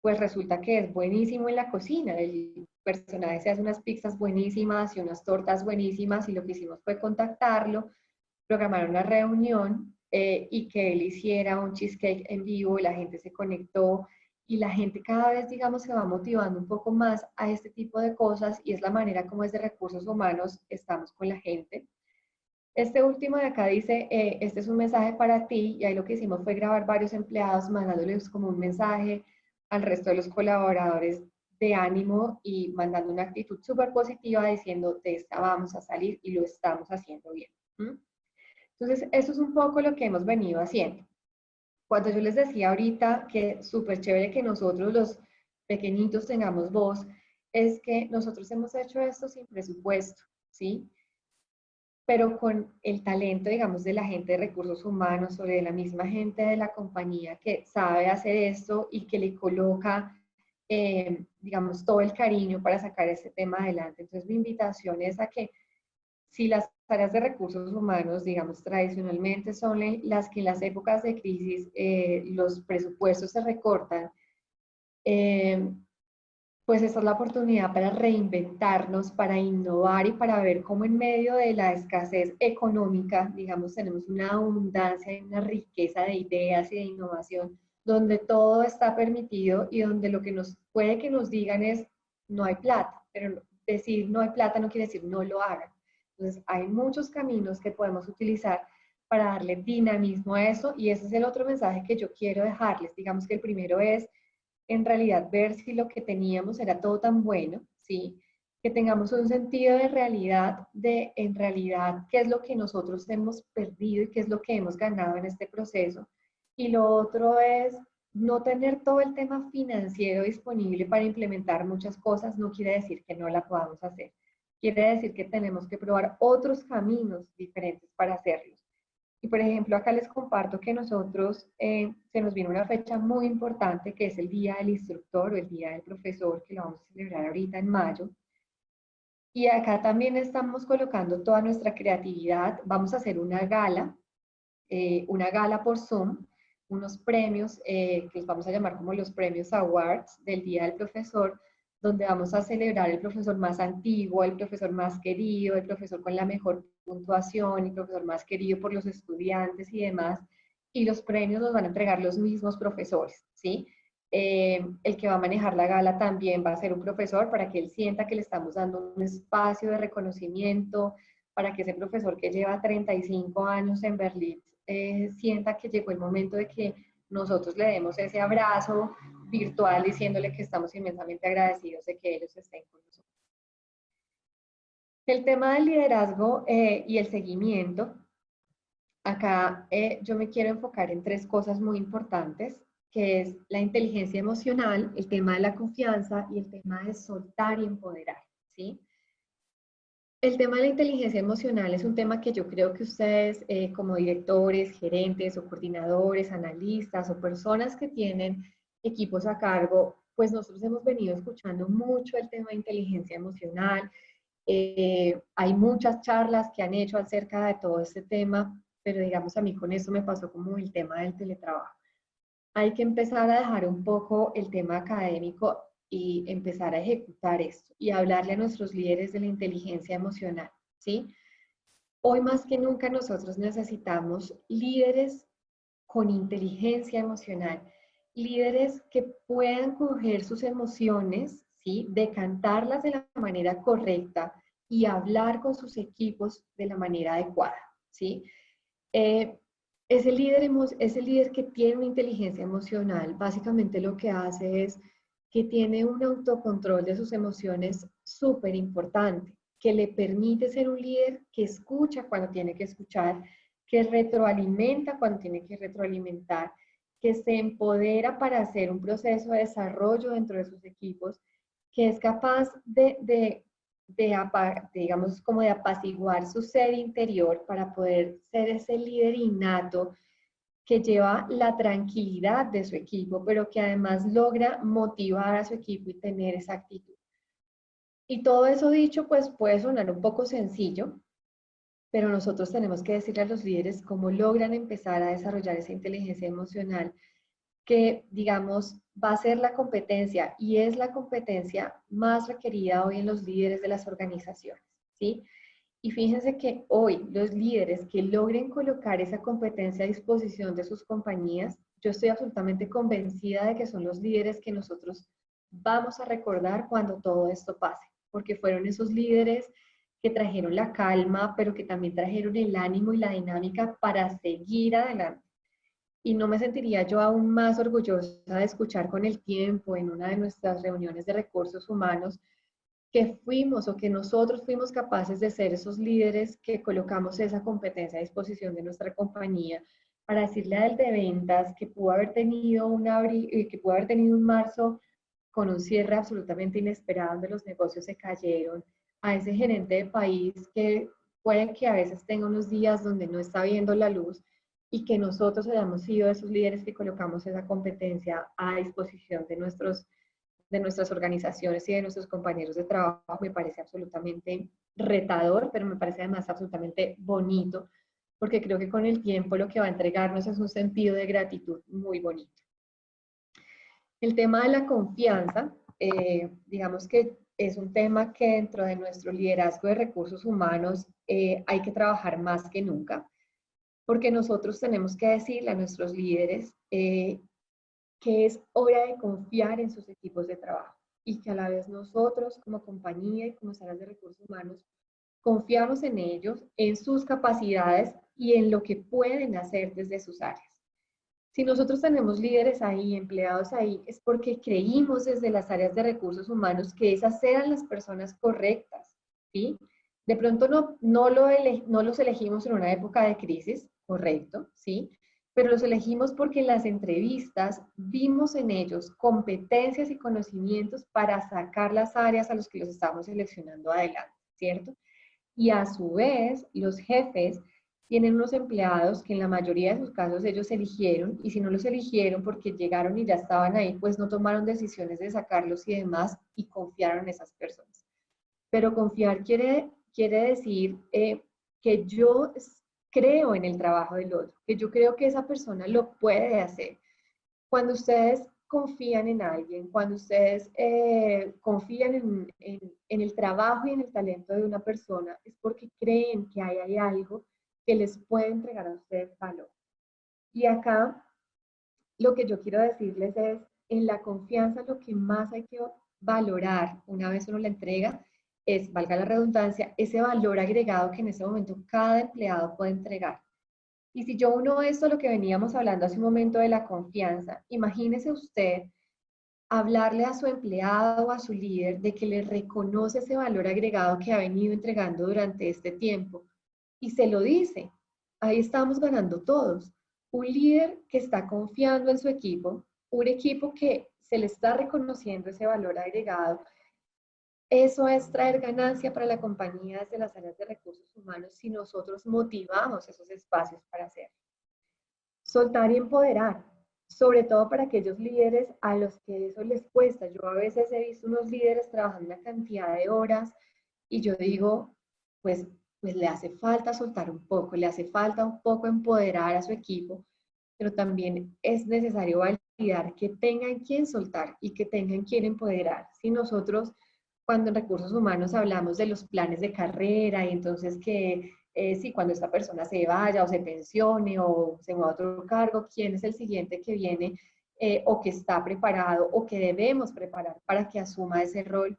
pues resulta que es buenísimo en la cocina. El personaje se hace unas pizzas buenísimas y unas tortas buenísimas, y lo que hicimos fue contactarlo, programar una reunión y que él hiciera un cheesecake en vivo, y la gente se conectó, y la gente cada vez, digamos, se va motivando un poco más a este tipo de cosas, y es la manera como desde recursos humanos estamos con la gente. Este último de acá dice, este es un mensaje para ti, y ahí lo que hicimos fue grabar varios empleados mandándoles como un mensaje al resto de los colaboradores de ánimo y mandando una actitud súper positiva diciendo, de esta vamos a salir y lo estamos haciendo bien. Entonces, eso es un poco lo que hemos venido haciendo. Cuando yo les decía ahorita que súper chévere que nosotros los pequeñitos tengamos voz, es que nosotros hemos hecho esto sin presupuesto, ¿sí? Pero con el talento, digamos, de la gente de recursos humanos o de la misma gente de la compañía que sabe hacer esto y que le coloca, digamos, todo el cariño para sacar este tema adelante. Entonces, mi invitación es a que, si las áreas de recursos humanos, digamos, tradicionalmente son las que en las épocas de crisis los presupuestos se recortan, eh, pues esta es la oportunidad para reinventarnos, para innovar y para ver cómo en medio de la escasez económica, digamos, tenemos una abundancia y una riqueza de ideas y de innovación, donde todo está permitido y donde lo que nos puede que nos digan es no hay plata, pero decir no hay plata no quiere decir no lo hagan. Entonces hay muchos caminos que podemos utilizar para darle dinamismo a eso, y ese es el otro mensaje que yo quiero dejarles. Digamos que el primero es en realidad ver si lo que teníamos era todo tan bueno, ¿sí? Que tengamos un sentido de realidad, de en realidad qué es lo que nosotros hemos perdido y qué es lo que hemos ganado en este proceso. Y lo otro es no tener todo el tema financiero disponible para implementar muchas cosas no quiere decir que no la podamos hacer. Quiere decir que tenemos que probar otros caminos diferentes para hacerlos. Y por ejemplo, acá les comparto que nosotros se nos viene una fecha muy importante que es el Día del Instructor o el Día del Profesor, que lo vamos a celebrar ahorita en mayo. Y acá también estamos colocando toda nuestra creatividad. Vamos a hacer una gala por Zoom, unos premios que los vamos a llamar como los premios Awards del Día del Profesor, donde vamos a celebrar el profesor más antiguo, el profesor más querido, el profesor con la mejor puntuación, el profesor más querido por los estudiantes y demás. Y los premios los van a entregar los mismos profesores, ¿sí? El que va a manejar la gala también va a ser un profesor para que él sienta que le estamos dando un espacio de reconocimiento, para que ese profesor que lleva 35 años en Berlín sienta que llegó el momento de que nosotros le demos ese abrazo virtual diciéndole que estamos inmensamente agradecidos de que ellos estén con nosotros. El tema del liderazgo y el seguimiento, acá yo me quiero enfocar en tres cosas muy importantes, que es la inteligencia emocional, el tema de la confianza y el tema de soltar y empoderar, ¿sí? El tema de la inteligencia emocional es un tema que yo creo que ustedes como directores, gerentes o coordinadores, analistas o personas que tienen equipos a cargo, pues nosotros hemos venido escuchando mucho el tema de inteligencia emocional. Hay muchas charlas que han hecho acerca de todo este tema, pero digamos a mí con eso me pasó como el tema del teletrabajo. Hay que empezar a dejar un poco el tema académico y empezar a ejecutar esto y hablarle a nuestros líderes de la inteligencia emocional, ¿sí? Hoy más que nunca nosotros necesitamos líderes con inteligencia emocional, líderes que puedan coger sus emociones, ¿sí? Decantarlas de la manera correcta y hablar con sus equipos de la manera adecuada, ¿sí? Ese líder que tiene una inteligencia emocional, básicamente lo que hace es que tiene un autocontrol de sus emociones súper importante, que le permite ser un líder que escucha cuando tiene que escuchar, que retroalimenta cuando tiene que retroalimentar, que se empodera para hacer un proceso de desarrollo dentro de sus equipos, que es capaz digamos, como de apaciguar su ser interior para poder ser ese líder innato que lleva la tranquilidad de su equipo, pero que además logra motivar a su equipo y tener esa actitud. Y todo eso dicho, pues puede sonar un poco sencillo, pero nosotros tenemos que decirle a los líderes cómo logran empezar a desarrollar esa inteligencia emocional que, digamos, va a ser la competencia y es la competencia más requerida hoy en los líderes de las organizaciones, ¿sí? Y fíjense que hoy los líderes que logren colocar esa competencia a disposición de sus compañías, yo estoy absolutamente convencida de que son los líderes que nosotros vamos a recordar cuando todo esto pase, porque fueron esos líderes que trajeron la calma, pero que también trajeron el ánimo y la dinámica para seguir adelante. Y no me sentiría yo aún más orgullosa de escuchar con el tiempo en una de nuestras reuniones de recursos humanos que fuimos o que nosotros fuimos capaces de ser esos líderes que colocamos esa competencia a disposición de nuestra compañía para decirle al de ventas que pudo haber tenido un marzo con un cierre absolutamente inesperado donde los negocios se cayeron, a ese gerente de país que puede que a veces tenga unos días donde no está viendo la luz y que nosotros hayamos sido esos líderes que colocamos esa competencia a disposición de nuestras organizaciones y de nuestros compañeros de trabajo, me parece absolutamente retador, pero me parece además absolutamente bonito, porque creo que con el tiempo lo que va a entregarnos es un sentido de gratitud muy bonito. El tema de la confianza, digamos que es un tema que dentro de nuestro liderazgo de recursos humanos hay que trabajar más que nunca, porque nosotros tenemos que decirle a nuestros líderes que es hora de confiar en sus equipos de trabajo y que a la vez nosotros como compañía y como áreas de recursos humanos confiamos en ellos, en sus capacidades y en lo que pueden hacer desde sus áreas. Si nosotros tenemos líderes ahí, empleados ahí, es porque creímos desde las áreas de recursos humanos que esas eran las personas correctas, ¿sí? De pronto no los elegimos en una época de crisis, correcto, ¿sí? pero los elegimos porque en las entrevistas vimos en ellos competencias y conocimientos para sacar las áreas a las que los estamos seleccionando adelante, ¿cierto? Y a su vez, los jefes tienen unos empleados que en la mayoría de sus casos ellos eligieron, y si no los eligieron porque llegaron y ya estaban ahí, pues no tomaron decisiones de sacarlos y demás, y confiaron en esas personas. Pero confiar quiere decir que yo creo en el trabajo del otro, que yo creo que esa persona lo puede hacer. Cuando ustedes confían en alguien, cuando ustedes confían en el trabajo y en el talento de una persona, es porque creen que hay algo que les puede entregar a ustedes valor. Y acá lo que yo quiero decirles es, en la confianza lo que más hay que valorar una vez uno la entrega es, valga la redundancia, ese valor agregado que en ese momento cada empleado puede entregar. Y si yo uno esto, lo que veníamos hablando hace un momento de la confianza, imagínese usted hablarle a su empleado o a su líder de que le reconoce ese valor agregado que ha venido entregando durante este tiempo y se lo dice. Ahí estamos ganando todos. Un líder que está confiando en su equipo, un equipo que se le está reconociendo ese valor agregado, eso es traer ganancia para la compañía desde las áreas de recursos humanos si nosotros motivamos esos espacios para hacerlo. Soltar y empoderar, sobre todo para aquellos líderes a los que eso les cuesta. Yo a veces he visto unos líderes trabajando una cantidad de horas y yo digo, pues le hace falta soltar un poco, le hace falta un poco empoderar a su equipo, pero también es necesario validar que tengan quien soltar y que tengan quien empoderar. Si nosotros, cuando en recursos humanos hablamos de los planes de carrera y entonces que si cuando esta persona se vaya o se pensione o se mueva a otro cargo, quién es el siguiente que viene o que está preparado o que debemos preparar para que asuma ese rol,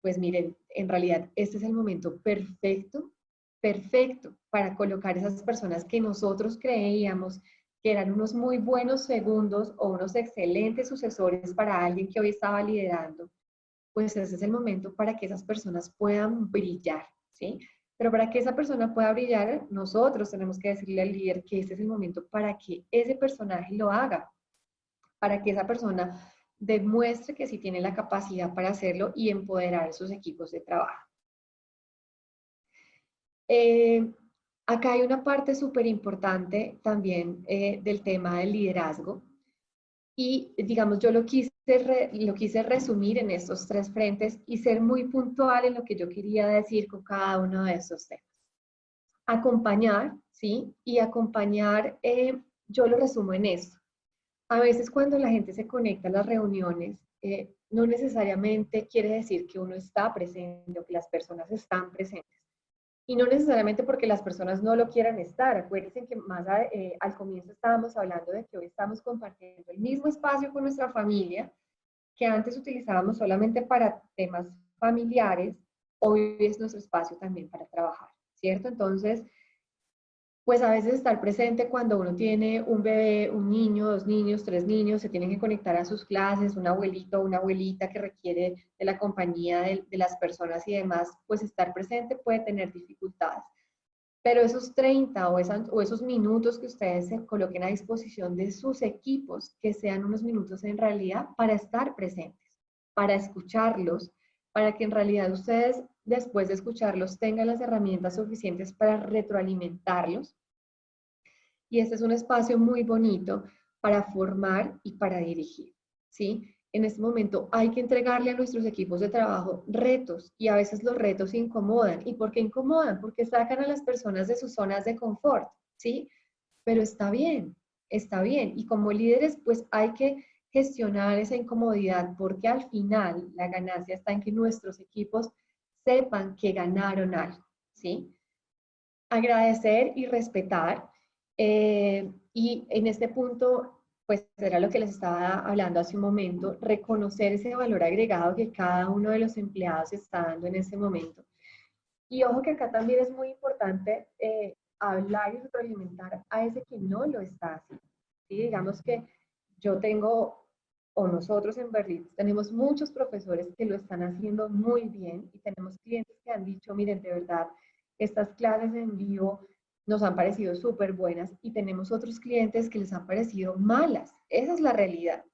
pues miren, en realidad este es el momento perfecto, perfecto para colocar esas personas que nosotros creíamos que eran unos muy buenos segundos o unos excelentes sucesores para alguien que hoy estaba liderando. Pues ese es el momento para que esas personas puedan brillar, ¿sí? Pero para que esa persona pueda brillar, nosotros tenemos que decirle al líder que este es el momento para que ese personaje lo haga, para que esa persona demuestre que sí tiene la capacidad para hacerlo y empoderar a sus equipos de trabajo. Acá hay una parte súper importante también del tema del liderazgo y digamos yo lo quise resumir en estos tres frentes y ser muy puntual en lo que yo quería decir con cada uno de estos temas. Acompañar, ¿sí? Y acompañar, yo lo resumo en esto. A veces cuando la gente se conecta a las reuniones, no necesariamente quiere decir que uno está presente o que las personas están presentes. Y no necesariamente porque las personas no lo quieran estar. Acuérdense que al comienzo estábamos hablando de que hoy estamos compartiendo el mismo espacio con nuestra familia que antes utilizábamos solamente para temas familiares. Hoy es nuestro espacio también para trabajar, ¿cierto? Entonces, pues a veces estar presente cuando uno tiene un bebé, un niño, dos niños, tres niños, se tienen que conectar a sus clases, un abuelito o una abuelita que requiere de la compañía de las personas y demás, pues estar presente puede tener dificultades. Pero esos 30 o esos minutos que ustedes se coloquen a disposición de sus equipos, que sean unos minutos en realidad para estar presentes, para escucharlos, para que en realidad ustedes, después de escucharlos, tengan las herramientas suficientes para retroalimentarlos. Y este es un espacio muy bonito para formar y para dirigir, ¿sí? En este momento hay que entregarle a nuestros equipos de trabajo retos y a veces los retos incomodan. ¿Y por qué incomodan? Porque sacan a las personas de sus zonas de confort, ¿sí? Pero está bien, está bien. Y como líderes, pues hay que gestionar esa incomodidad porque al final la ganancia está en que nuestros equipos sepan que ganaron algo, ¿sí? Agradecer y respetar. Y en este punto, pues era lo que les estaba hablando hace un momento, reconocer ese valor agregado que cada uno de los empleados está dando en ese momento. Y ojo que acá también es muy importante hablar y retroalimentar a ese que no lo está haciendo. ¿Sí? Digamos que yo tengo, o nosotros en Berlín, tenemos muchos profesores que lo están haciendo muy bien y tenemos clientes que han dicho, miren, de verdad, estas clases en vivo nos han parecido súper buenas y tenemos otros clientes que les han parecido malas. Esa es la realidad.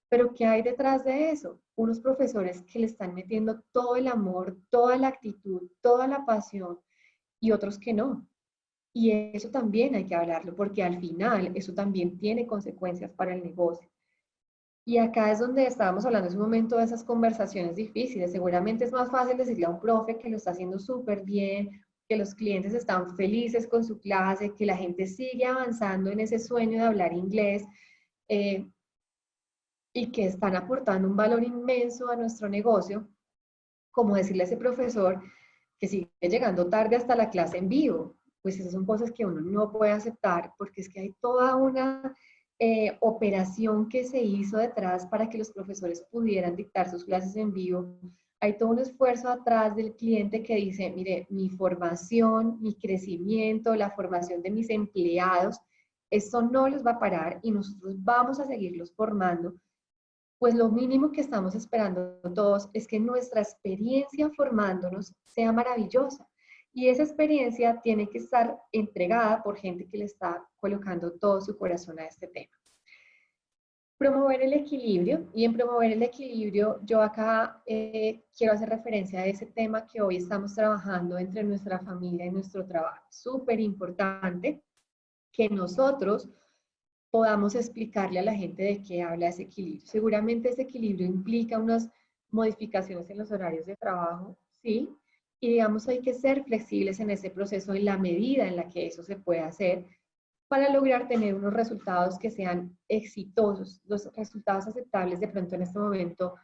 Pero ¿qué hay detrás de eso? Unos profesores que le están metiendo todo el amor, toda la actitud, toda la pasión y otros que no. Y eso también hay que hablarlo porque al final eso también tiene consecuencias para el negocio. Y acá es donde estábamos hablando en un momento de esas conversaciones difíciles. Seguramente es más fácil decirle a un profe que lo está haciendo súper bien, que los clientes están felices con su clase, que la gente sigue avanzando en ese sueño de hablar inglés eh, y que están aportando un valor inmenso a nuestro negocio, como decirle a ese profesor que sigue llegando tarde hasta la clase en vivo. Pues esas son cosas que uno no puede aceptar porque es que hay toda una operación que se hizo detrás para que los profesores pudieran dictar sus clases en vivo. Hay todo un esfuerzo atrás del cliente que dice, mire, mi formación, mi crecimiento, la formación de mis empleados, esto no les va a parar y nosotros vamos a seguirlos formando. Pues lo mínimo que estamos esperando todos es que nuestra experiencia formándonos sea maravillosa. Y esa experiencia tiene que estar entregada por gente que le está colocando todo su corazón a este tema. Promover el equilibrio, y en promover el equilibrio yo acá quiero hacer referencia a ese tema que hoy estamos trabajando entre nuestra familia y nuestro trabajo. Súper importante que nosotros podamos explicarle a la gente de qué habla ese equilibrio. Seguramente ese equilibrio implica unas modificaciones en los horarios de trabajo, ¿sí? Y digamos hay que ser flexibles en ese proceso en la medida en la que eso se puede hacer para lograr tener unos resultados que sean exitosos. Los resultados aceptables de pronto en este momento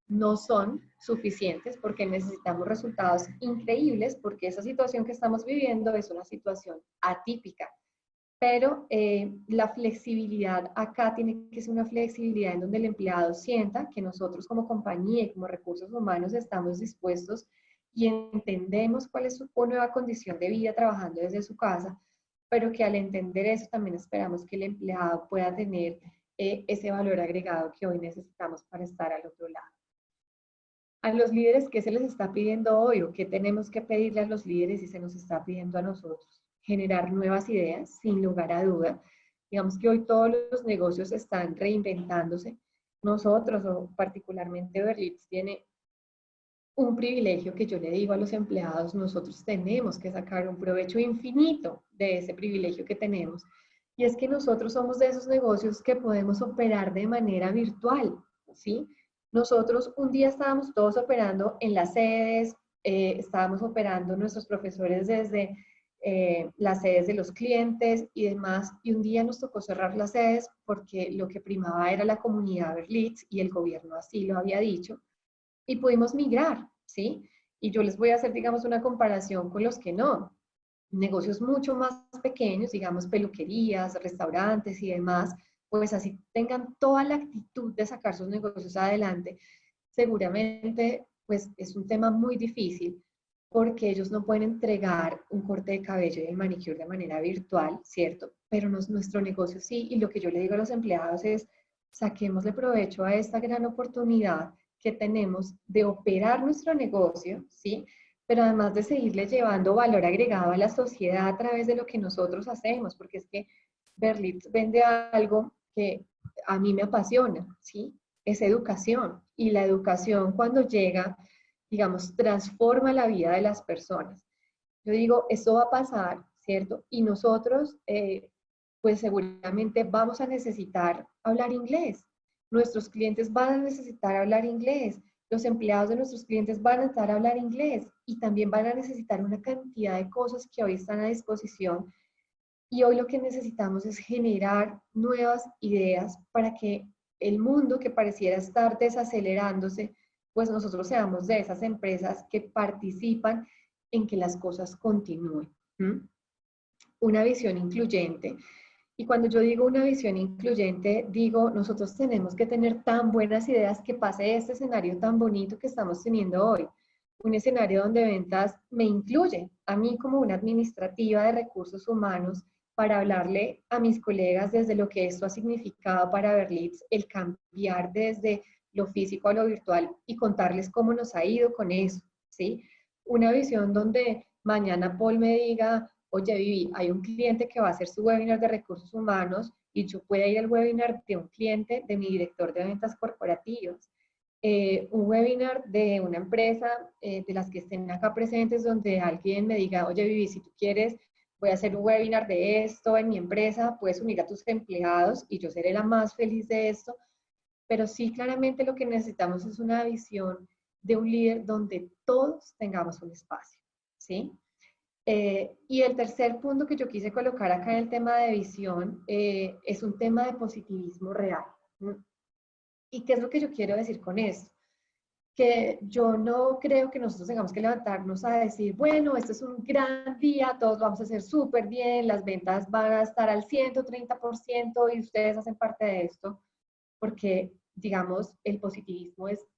no son suficientes porque necesitamos resultados increíbles porque esa situación que estamos viviendo es una situación atípica. Pero la flexibilidad acá tiene que ser una flexibilidad en donde el empleado sienta que nosotros como compañía y como recursos humanos estamos dispuestos y entendemos cuál es su nueva condición de vida trabajando desde su casa, pero que al entender eso también esperamos que el empleado pueda tener ese valor agregado que hoy necesitamos para estar al otro lado. A los líderes, ¿qué se les está pidiendo hoy o qué tenemos que pedirle a los líderes y se nos está pidiendo a nosotros? Generar nuevas ideas, sin lugar a duda. Digamos que hoy todos los negocios están reinventándose. Nosotros, o particularmente Berlitz, tiene un privilegio que yo le digo a los empleados, nosotros tenemos que sacar un provecho infinito de ese privilegio que tenemos. Y es que nosotros somos de esos negocios que podemos operar de manera virtual, ¿sí? Nosotros un día estábamos todos operando en las sedes, estábamos operando nuestros profesores desde las sedes de los clientes y demás, y un día nos tocó cerrar las sedes porque lo que primaba era la comunidad Berlitz y el gobierno así lo había dicho, y pudimos migrar, ¿sí? Y yo les voy a hacer, digamos, una comparación con los que no. Negocios mucho más pequeños, digamos, peluquerías, restaurantes y demás, pues así tengan toda la actitud de sacar sus negocios adelante, seguramente, pues es un tema muy difícil porque ellos no pueden entregar un corte de cabello y el manicure de manera virtual, ¿cierto? Pero nuestro negocio sí, y lo que yo le digo a los empleados es, saquémosle provecho a esta gran oportunidad que tenemos de operar nuestro negocio, ¿sí? Pero además de seguirle llevando valor agregado a la sociedad a través de lo que nosotros hacemos, porque es que Berlitz vende algo que a mí me apasiona, ¿sí? Es educación. Y la educación cuando llega, digamos, transforma la vida de las personas. Yo digo, eso va a pasar, ¿cierto? Y nosotros, pues seguramente vamos a necesitar hablar inglés. Nuestros clientes van a necesitar hablar inglés. Los empleados de nuestros clientes van a necesitar hablar inglés y también van a necesitar una cantidad de cosas que hoy están a disposición. Y hoy lo que necesitamos es generar nuevas ideas para que el mundo que pareciera estar desacelerándose, pues nosotros seamos de esas empresas que participan en que las cosas continúen. ¿Mm? Una visión incluyente. Y cuando yo digo una visión incluyente, digo, nosotros tenemos que tener tan buenas ideas que pase este escenario tan bonito que estamos teniendo hoy. Un escenario donde ventas me incluye a mí como una administrativa de recursos humanos para hablarle a mis colegas desde lo que esto ha significado para Berlitz, el cambiar desde lo físico a lo virtual y contarles cómo nos ha ido con eso, ¿sí? Una visión donde mañana Paul me diga, oye, Vivi, hay un cliente que va a hacer su webinar de recursos humanos y yo puedo ir al webinar de un cliente de mi director de ventas corporativos. Un webinar de una empresa de las que estén acá presentes donde alguien me diga, oye, Vivi, si tú quieres, voy a hacer un webinar de esto en mi empresa, puedes unir a tus empleados y yo seré la más feliz de esto. Pero sí, claramente lo que necesitamos es una visión de un líder donde todos tengamos un espacio, ¿sí? Y el tercer punto que yo quise colocar acá en el tema de visión es un tema de positivismo real. ¿Y qué es lo que yo quiero decir con esto? Que yo no creo que nosotros tengamos que levantarnos a decir, bueno, este es un gran día, todos vamos a hacer súper bien, las ventas van a estar al 130% y ustedes hacen parte de esto, porque, digamos, el positivismo es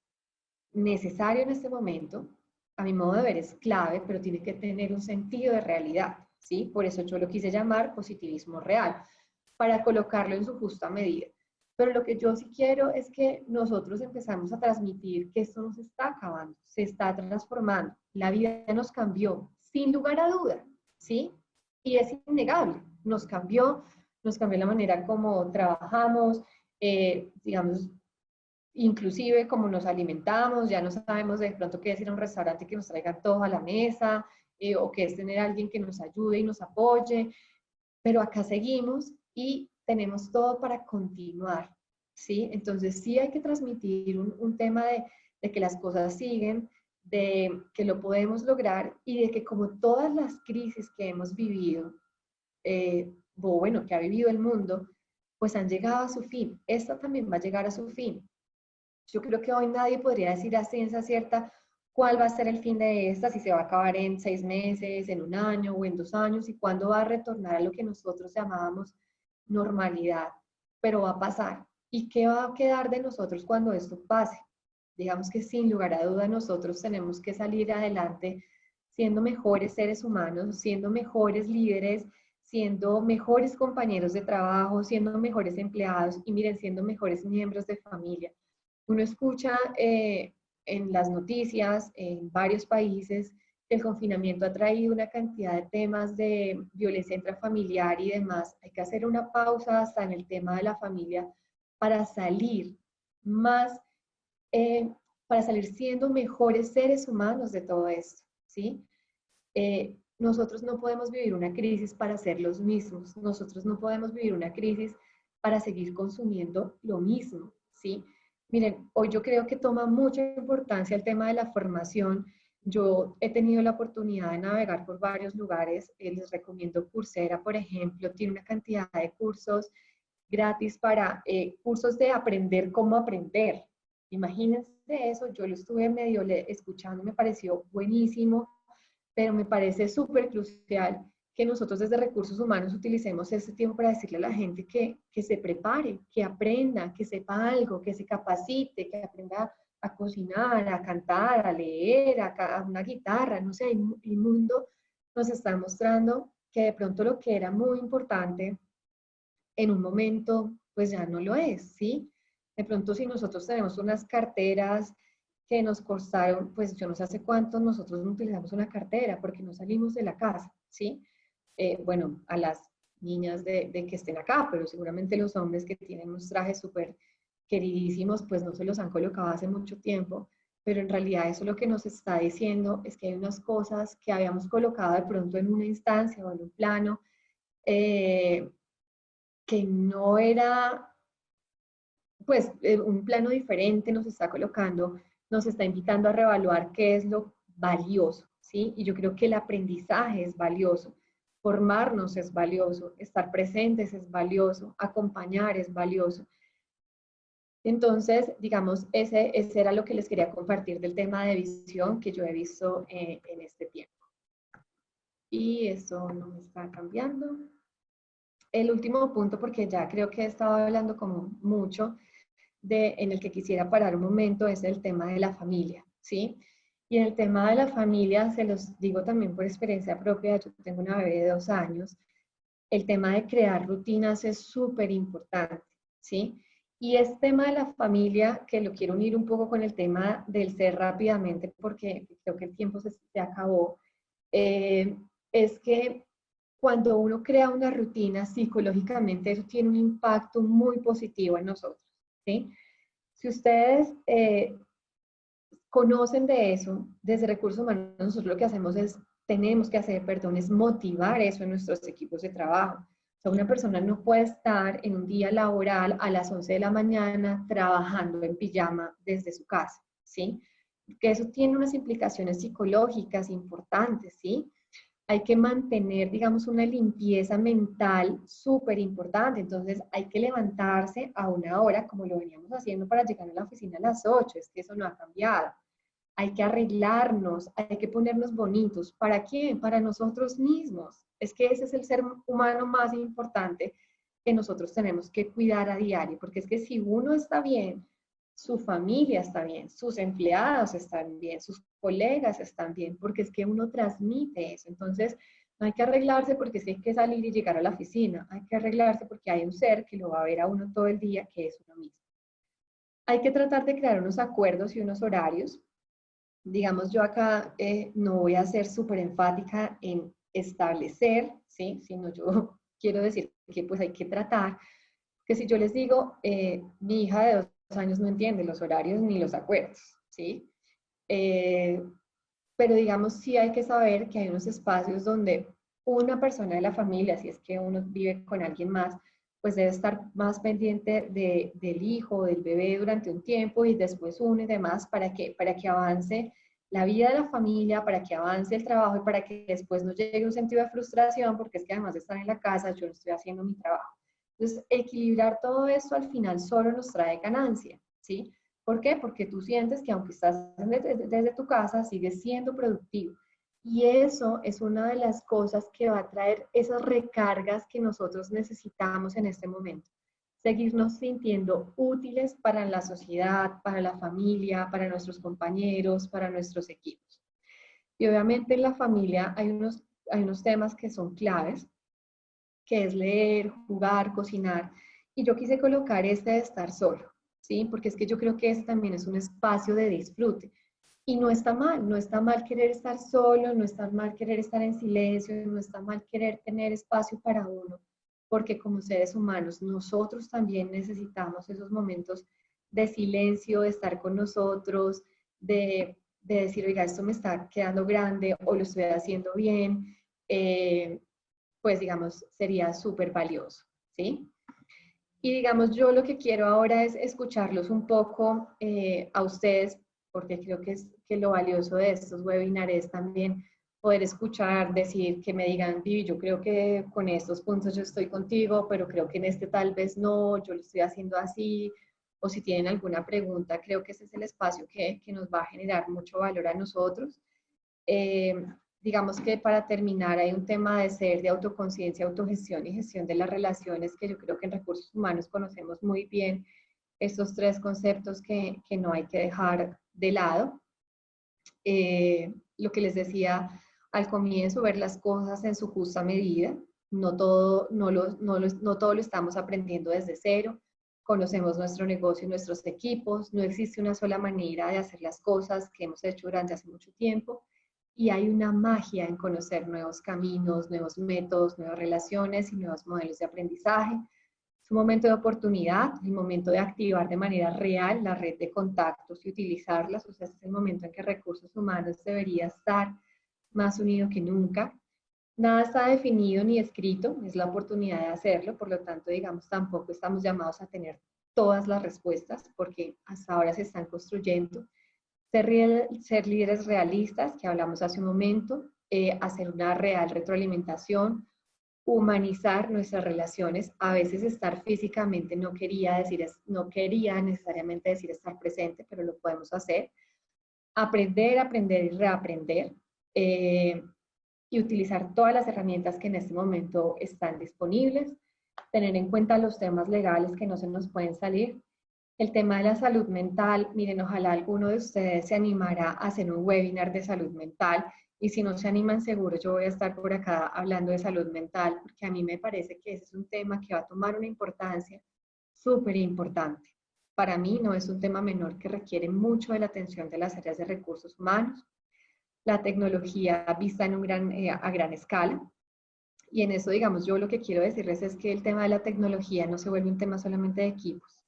necesario en este momento, a mi modo de ver es clave, pero tiene que tener un sentido de realidad, ¿sí? Por eso yo lo quise llamar positivismo real, para colocarlo en su justa medida. Pero lo que yo sí quiero es que nosotros empezamos a transmitir que esto no se está acabando, se está transformando, la vida nos cambió, sin lugar a duda, ¿sí? Y es innegable, nos cambió la manera como trabajamos, digamos, inclusive como nos alimentamos, ya no sabemos de pronto qué es ir a un restaurante que nos traigan todo a la mesa, o qué es tener a alguien que nos ayude y nos apoye, pero acá seguimos y tenemos todo para continuar, ¿sí? Entonces sí hay que transmitir un tema de que las cosas siguen, de que lo podemos lograr y de que como todas las crisis que hemos vivido, o bueno, que ha vivido el mundo, pues han llegado a su fin. Esta también va a llegar a su fin. Yo creo que hoy nadie podría decir a ciencia cierta cuál va a ser el fin de esta, si se va a acabar en 6 meses, en un año o en 2 años, y cuándo va a retornar a lo que nosotros llamábamos normalidad. Pero va a pasar. ¿Y qué va a quedar de nosotros cuando esto pase? Digamos que sin lugar a duda nosotros tenemos que salir adelante siendo mejores seres humanos, siendo mejores líderes, siendo mejores compañeros de trabajo, siendo mejores empleados y miren, siendo mejores miembros de familia. Uno escucha en las noticias en varios países que el confinamiento ha traído una cantidad de temas de violencia intrafamiliar y demás. Hay que hacer una pausa hasta en el tema de la familia para salir más, eh, para salir siendo mejores seres humanos de todo esto, ¿sí? Nosotros no podemos vivir una crisis para ser los mismos. Nosotros no podemos vivir una crisis para seguir consumiendo lo mismo, ¿sí? Miren, hoy yo creo que toma mucha importancia el tema de la formación. Yo he tenido la oportunidad de navegar por varios lugares. Les recomiendo Coursera, por ejemplo, tiene una cantidad de cursos gratis para cursos de aprender cómo aprender. Imagínense eso, yo lo estuve medio escuchando, me pareció buenísimo, pero me parece súper crucial que nosotros desde recursos humanos utilicemos este tiempo para decirle a la gente que se prepare, que aprenda, que sepa algo, que se capacite, que aprenda a cocinar, a cantar, a leer, a una guitarra, no sé, el mundo nos está mostrando que de pronto lo que era muy importante en un momento, pues ya no lo es, ¿sí? De pronto si nosotros tenemos unas carteras que nos costaron, pues yo no sé hace cuánto nosotros no utilizamos una cartera porque no salimos de la casa, ¿sí? Bueno, a las niñas de que estén acá, pero seguramente los hombres que tienen unos trajes súper queridísimos, pues no se los han colocado hace mucho tiempo, pero en realidad eso lo que nos está diciendo es que hay unas cosas que habíamos colocado de pronto en una instancia o en un plano que no era pues un plano diferente nos está colocando, nos está invitando a reevaluar qué es lo valioso, ¿sí? Y yo creo que el aprendizaje es valioso, formarnos es valioso, estar presentes es valioso, acompañar es valioso. Entonces, digamos, ese era lo que les quería compartir del tema de visión que yo he visto en este tiempo. Y eso no me está cambiando. El último punto, porque ya creo que he estado hablando como mucho, en el que quisiera parar un momento es el tema de la familia, ¿sí? Y en el tema de la familia, se los digo también por experiencia propia, yo tengo una bebé de 2 años, el tema de crear rutinas es súper importante, ¿sí? Y este tema de la familia, que lo quiero unir un poco con el tema del ser rápidamente, porque creo que el tiempo se acabó, es que cuando uno crea una rutina, psicológicamente eso tiene un impacto muy positivo en nosotros, ¿sí? Si ustedes conocen de eso, desde Recursos Humanos, nosotros lo que hacemos es, tenemos que hacer, perdón, es motivar eso en nuestros equipos de trabajo. O sea, una persona no puede estar en un día laboral a las 11 de la mañana trabajando en pijama desde su casa, ¿sí? Que eso tiene unas implicaciones psicológicas importantes, ¿sí? Hay que mantener, digamos, una limpieza mental súper importante. Entonces, hay que levantarse a una hora, como lo veníamos haciendo para llegar a la oficina a las 8. Es que eso no ha cambiado. Hay que arreglarnos, hay que ponernos bonitos. ¿Para quién? Para nosotros mismos. Es que ese es el ser humano más importante que nosotros tenemos que cuidar a diario, porque es que si uno está bien, su familia está bien, sus empleados están bien, sus colegas están bien, porque es que uno transmite eso. Entonces, no hay que arreglarse porque sí hay que salir y llegar a la oficina, hay que arreglarse porque hay un ser que lo va a ver a uno todo el día, que es uno mismo. Hay que tratar de crear unos acuerdos y unos horarios. Digamos, yo acá no voy a ser súper enfática en establecer, ¿sí? Sino yo quiero decir que pues hay que tratar, que si yo les digo, mi hija de 2 años no entiende los horarios ni los acuerdos, ¿sí? Eh, pero digamos, sí hay que saber que hay unos espacios donde una persona de la familia, si es que uno vive con alguien más, pues debe estar más pendiente del hijo, del bebé durante un tiempo y después uno y demás para que avance la vida de la familia, para que avance el trabajo y para que después no llegue un sentido de frustración porque es que además de estar en la casa yo no estoy haciendo mi trabajo. Entonces, equilibrar todo esto al final solo nos trae ganancia, ¿sí? ¿Por qué? Porque tú sientes que aunque estás desde tu casa, sigues siendo productivo. Y eso es una de las cosas que va a traer esas recargas que nosotros necesitamos en este momento. Seguirnos sintiendo útiles para la sociedad, para la familia, para nuestros compañeros, para nuestros equipos. Y obviamente en la familia hay unos temas que son claves, que es leer, jugar, cocinar. Y yo quise colocar este de estar solo, ¿sí? Porque es que yo creo que ese también es un espacio de disfrute. Y no está mal, no está mal querer estar solo, no está mal querer estar en silencio, no está mal querer tener espacio para uno, porque como seres humanos nosotros también necesitamos esos momentos de silencio, de estar con nosotros, de decir, oiga, esto me está quedando grande o lo estoy haciendo bien. Pues digamos, sería súper valioso, ¿sí? Y digamos, yo lo que quiero ahora es escucharlos un poco a ustedes, porque creo que, que lo valioso de estos webinars es también poder escuchar, decir, que me digan, Vivi, yo creo que con estos puntos yo estoy contigo, pero creo que en este tal vez no, yo lo estoy haciendo así, o si tienen alguna pregunta, creo que ese es el espacio que nos va a generar mucho valor a nosotros. Eh, digamos que para terminar hay un tema de ser, de autoconciencia, autogestión y gestión de las relaciones que yo creo que en recursos humanos conocemos muy bien estos tres conceptos que no hay que dejar de lado. Lo que les decía al comienzo, ver las cosas en su justa medida. No todo, no todo lo estamos aprendiendo desde cero. Conocemos nuestro negocio y nuestros equipos. No existe una sola manera de hacer las cosas que hemos hecho durante hace mucho tiempo. Y hay una magia en conocer nuevos caminos, nuevos métodos, nuevas relaciones y nuevos modelos de aprendizaje. Es un momento de oportunidad, el momento de activar de manera real la red de contactos y utilizarlas. O sea, este es el momento en que recursos humanos debería estar más unido que nunca. Nada está definido ni escrito, es la oportunidad de hacerlo, por lo tanto, digamos, tampoco estamos llamados a tener todas las respuestas, porque hasta ahora se están construyendo. Ser líderes realistas, que hablamos hace un momento, hacer una real retroalimentación, humanizar nuestras relaciones. A veces estar físicamente no quería necesariamente decir estar presente, pero lo podemos hacer. Aprender, aprender y reaprender. Y utilizar todas las herramientas que en este momento están disponibles. Tener en cuenta los temas legales que no se nos pueden salir. El tema de la salud mental, miren, ojalá alguno de ustedes se animara a hacer un webinar de salud mental y si no se animan seguro yo voy a estar por acá hablando de salud mental porque a mí me parece que ese es un tema que va a tomar una importancia súper importante. Para mí no es un tema menor que requiere mucho de la atención de las áreas de recursos humanos, la tecnología vista en a gran escala, Y en eso, digamos, yo lo que quiero decirles es que el tema de la tecnología no se vuelve un tema solamente de equipos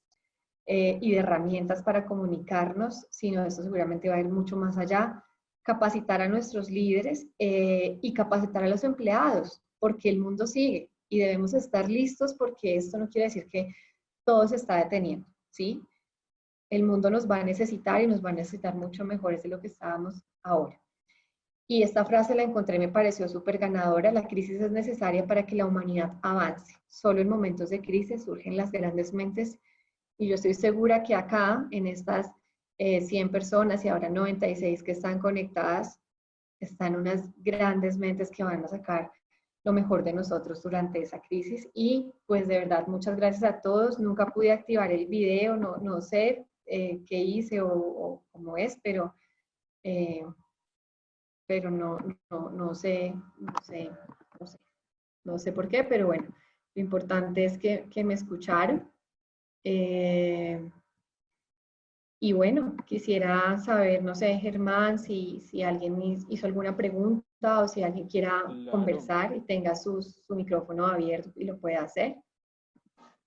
y de herramientas para comunicarnos, sino esto seguramente va a ir mucho más allá. Capacitar a nuestros líderes y capacitar a los empleados, porque el mundo sigue y debemos estar listos porque esto no quiere decir que todo se está deteniendo, ¿sí? El mundo nos va a necesitar y nos va a necesitar mucho mejores de lo que estábamos ahora. Y esta frase la encontré y me pareció súper ganadora. La crisis es necesaria para que la humanidad avance. Solo en momentos de crisis surgen las grandes mentes y yo estoy segura que acá, en estas 100 personas y ahora 96 que están conectadas, están unas grandes mentes que van a sacar lo mejor de nosotros durante esa crisis. Y pues de verdad, muchas gracias a todos. Nunca pude activar el video, no sé qué hice o cómo es, eh, pero no sé, no sé, no sé por qué, pero bueno, lo importante es que me escucharon. Eh, y bueno, quisiera saber, no sé, Germán, si alguien hizo alguna pregunta o si alguien quiera Claro, conversar y tenga su micrófono abierto y lo pueda hacer.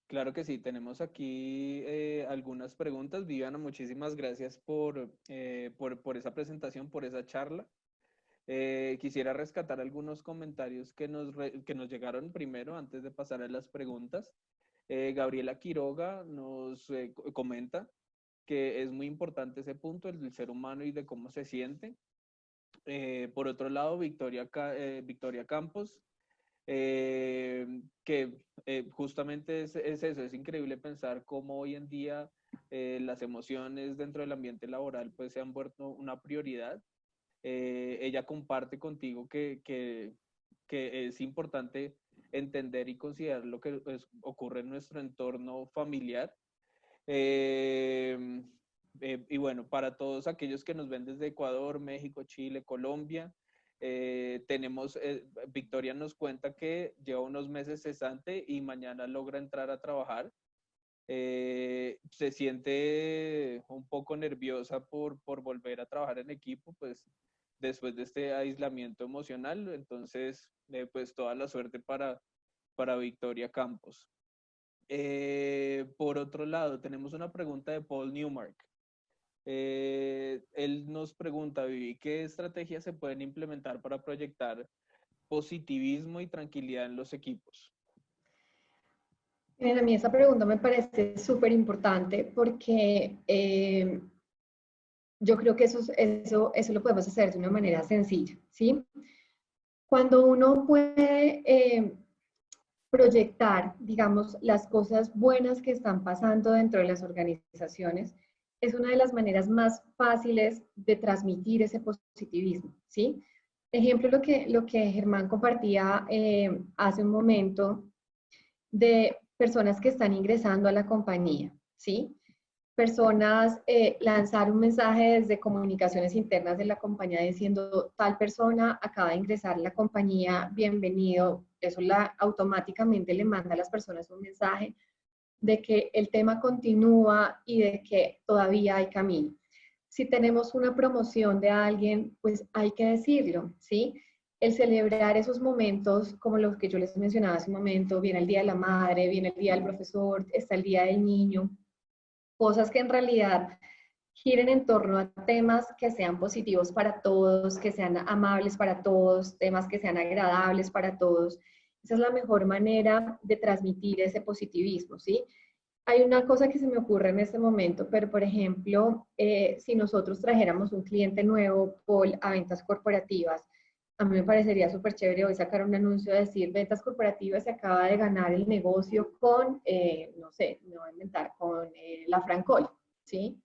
claro que sí. Tenemos aquí algunas preguntas. Viviana, muchísimas gracias por esa presentación, por esa charla. Quisiera rescatar algunos comentarios que nos llegaron primero antes de pasar a las preguntas. Gabriela Quiroga nos comenta que es muy importante ese punto, el del ser humano y de cómo se siente. Por otro lado, Victoria Campos, que justamente es eso, es increíble pensar cómo hoy en día las emociones dentro del ambiente laboral pues se han vuelto una prioridad. Ella comparte contigo que es importante entender y considerar lo que ocurre en nuestro entorno familiar. Eh, y bueno, para todos aquellos que nos ven desde Ecuador, México, Chile, Colombia, Victoria nos cuenta que lleva unos meses cesante y mañana logra entrar a trabajar. Se siente un poco nerviosa por volver a trabajar en equipo, pues después de este aislamiento emocional. Entonces, pues toda la suerte para Victoria Campos. Por otro lado, tenemos una pregunta de Paul Newmark. Él nos pregunta, Vivi, ¿qué estrategias se pueden implementar para proyectar positivismo y tranquilidad en los equipos? Miren, a mí esa pregunta me parece súper importante porque yo creo que eso lo podemos hacer de una manera sencilla, ¿sí? Cuando uno puede proyectar, digamos, las cosas buenas que están pasando dentro de las organizaciones, es una de las maneras más fáciles de transmitir ese positivismo, ¿sí? Ejemplo, lo que Germán compartía hace un momento de personas que están ingresando a la compañía, ¿sí? Personas lanzar un mensaje desde comunicaciones internas de la compañía diciendo tal persona acaba de ingresar a la compañía, bienvenido. Eso automáticamente le manda a las personas un mensaje de que el tema continúa y de que todavía hay camino. Si tenemos una promoción de alguien, pues hay que decirlo, ¿sí? El celebrar esos momentos, como los que yo les mencionaba hace un momento, viene el Día de la Madre, viene el Día del Profesor, está el Día del Niño, cosas que en realidad giren en torno a temas que sean positivos para todos, que sean amables para todos, temas que sean agradables para todos. Esa es la mejor manera de transmitir ese positivismo, ¿sí? Hay una cosa que se me ocurre en este momento, pero por ejemplo, si nosotros trajéramos un cliente nuevo, Paul, a ventas corporativas, a mí me parecería súper chévere hoy sacar un anuncio de decir, ventas corporativas se acaba de ganar el negocio con, no sé, me voy a inventar, con la Francol, ¿sí?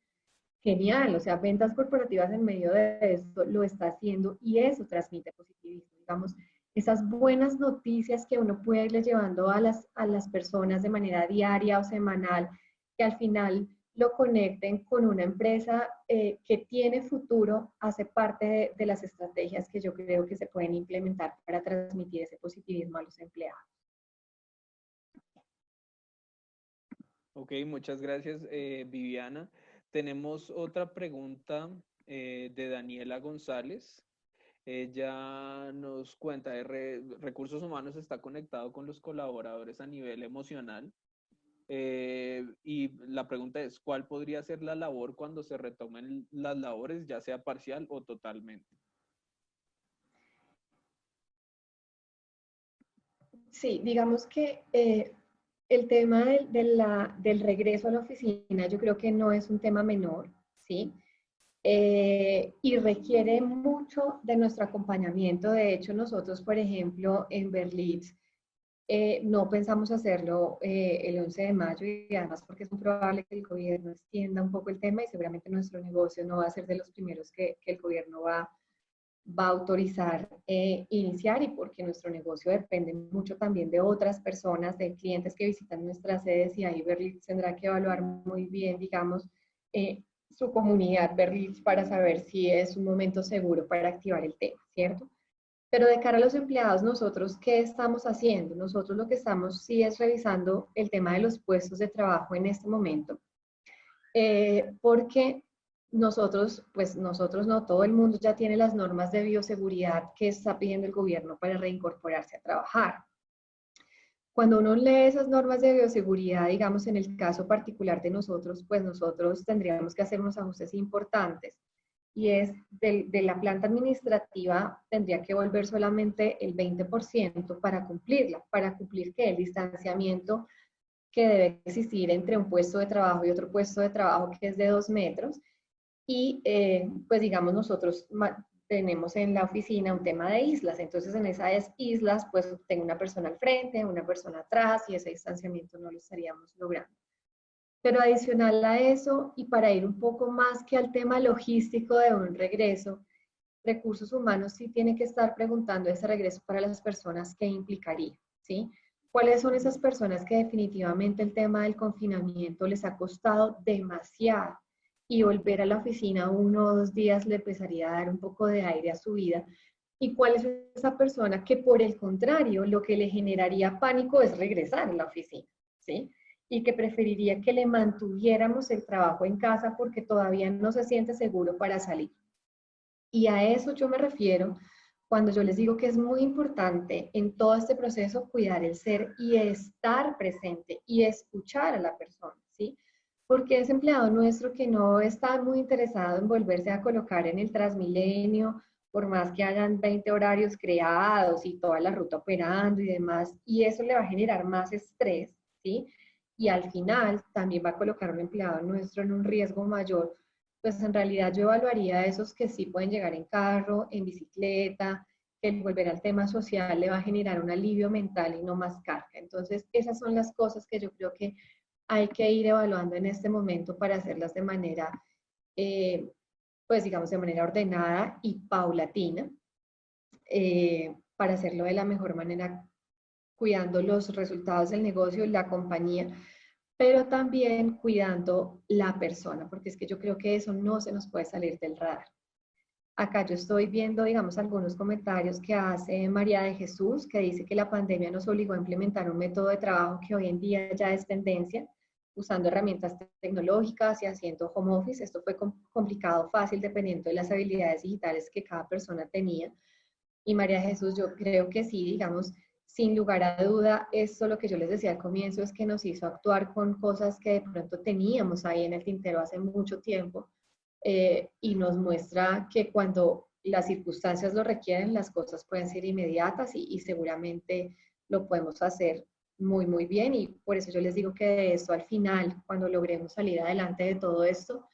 Genial, o sea, ventas corporativas en medio de esto lo está haciendo y eso transmite positivismo, digamos, esas buenas noticias que uno puede irle llevando a las personas de manera diaria o semanal, que al final lo conecten con una empresa que tiene futuro, hace parte de las estrategias que yo creo que se pueden implementar para transmitir ese positivismo a los empleados. Ok, muchas gracias, Viviana. Tenemos otra pregunta de Daniela González. Ella nos cuenta de recursos humanos está conectado con los colaboradores a nivel emocional. Y la pregunta es, ¿cuál podría ser la labor cuando se retomen las labores, ya sea parcial o totalmente? Sí, digamos que el tema del regreso a la oficina yo creo que no es un tema menor, ¿sí? Y requiere mucho de nuestro acompañamiento. De hecho, nosotros, por ejemplo, en Berlitz, no pensamos hacerlo el 11 de mayo y además porque es muy probable que el gobierno extienda un poco el tema y seguramente nuestro negocio no va a ser de los primeros que el gobierno va a autorizar iniciar y porque nuestro negocio depende mucho también de otras personas, de clientes que visitan nuestras sedes y ahí Berlitz tendrá que evaluar muy bien, digamos, su comunidad Berlitz para saber si es un momento seguro para activar el tema, ¿cierto? Pero de cara a los empleados, nosotros, ¿qué estamos haciendo? Nosotros lo que estamos sí es revisando el tema de los puestos de trabajo en este momento, porque nosotros no, todo el mundo ya tiene las normas de bioseguridad que está pidiendo el gobierno para reincorporarse a trabajar. Cuando uno lee esas normas de bioseguridad, digamos en el caso particular de nosotros, pues nosotros tendríamos que hacer unos ajustes importantes y es de la planta administrativa tendría que volver solamente el 20% para cumplirla, para cumplir que el distanciamiento que debe existir entre un puesto de trabajo y otro puesto de trabajo que es de 2 metros. Y pues digamos nosotros tenemos en la oficina un tema de islas, entonces en esas islas pues tengo una persona al frente, una persona atrás y ese distanciamiento no lo estaríamos logrando. Pero adicional a eso, y para ir un poco más que al tema logístico de un regreso, recursos humanos sí tiene que estar preguntando ese regreso para las personas que implicaría, ¿sí? ¿Cuáles son esas personas que definitivamente el tema del confinamiento les ha costado demasiado? Y volver a la oficina 1 o 2 días le empezaría a dar un poco de aire a su vida. ¿Y cuál es esa persona que por el contrario lo que le generaría pánico es regresar a la oficina, ¿sí? Y que preferiría que le mantuviéramos el trabajo en casa porque todavía no se siente seguro para salir. Y a eso yo me refiero cuando yo les digo que es muy importante en todo este proceso cuidar el ser y estar presente y escuchar a la persona, ¿sí? Porque ese empleado nuestro que no está muy interesado en volverse a colocar en el Transmilenio, por más que hayan 20 horarios creados y toda la ruta operando y demás, y eso le va a generar más estrés, ¿sí? Y al final también va a colocar a un empleado nuestro en un riesgo mayor, pues en realidad yo evaluaría a esos que sí pueden llegar en carro, en bicicleta, que el volver al tema social le va a generar un alivio mental y no más carga. Entonces, esas son las cosas que yo creo que hay que ir evaluando en este momento para hacerlas de manera, eh, pues digamos, de manera ordenada y paulatina, para hacerlo de la mejor manera, cuidando los resultados del negocio, la compañía, pero también cuidando la persona, porque es que yo creo que eso no se nos puede salir del radar. Acá yo estoy viendo, digamos, algunos comentarios que hace María de Jesús, que dice que la pandemia nos obligó a implementar un método de trabajo que hoy en día ya es tendencia, usando herramientas tecnológicas y haciendo home office. Esto fue complicado, fácil, dependiendo de las habilidades digitales que cada persona tenía. Y María Jesús, yo creo que sí, digamos, sin lugar a duda, esto lo que yo les decía al comienzo es que nos hizo actuar con cosas que de pronto teníamos ahí en el tintero hace mucho tiempo, y nos muestra que cuando las circunstancias lo requieren, las cosas pueden ser inmediatas y seguramente lo podemos hacer muy, muy bien. Y por eso yo les digo que de esto al final, cuando logremos salir adelante de todo esto,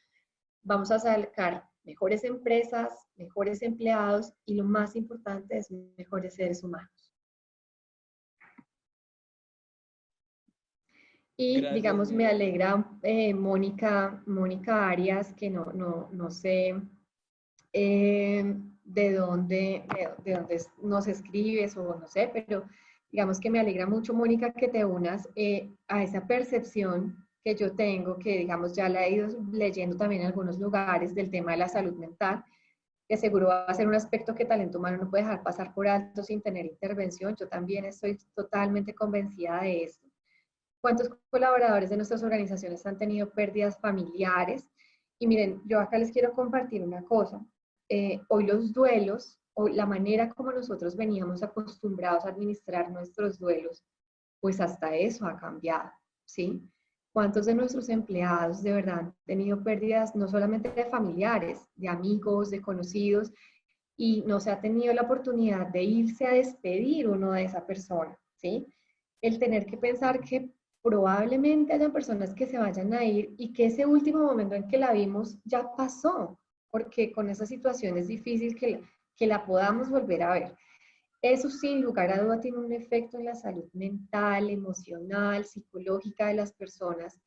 vamos a sacar mejores empresas, mejores empleados y lo más importante es mejores seres humanos. Y Gracias, digamos, me Miriam. alegra Mónica Arias, que no sé de dónde nos escribes o no sé, pero digamos que me alegra mucho, Mónica, que te unas a esa percepción que yo tengo, que digamos ya la he ido leyendo también en algunos lugares del tema de la salud mental, que seguro va a ser un aspecto que talento humano no puede dejar pasar por alto sin tener intervención. Yo también estoy totalmente convencida de esto. ¿Cuántos colaboradores de nuestras organizaciones han tenido pérdidas familiares? Y miren, yo acá les quiero compartir una cosa. Hoy los duelos o la manera como nosotros veníamos acostumbrados a administrar nuestros duelos, pues hasta eso ha cambiado, ¿sí? ¿Cuántos de nuestros empleados de verdad han tenido pérdidas no solamente de familiares, de amigos, de conocidos, y no se ha tenido la oportunidad de irse a despedir uno de esa persona, ¿sí? El tener que pensar que probablemente haya personas que se vayan a ir y que ese último momento en que la vimos ya pasó, porque con esa situación es difícil que la podamos volver a ver. Eso sin lugar a duda tiene un efecto en la salud mental, emocional, psicológica de las personas.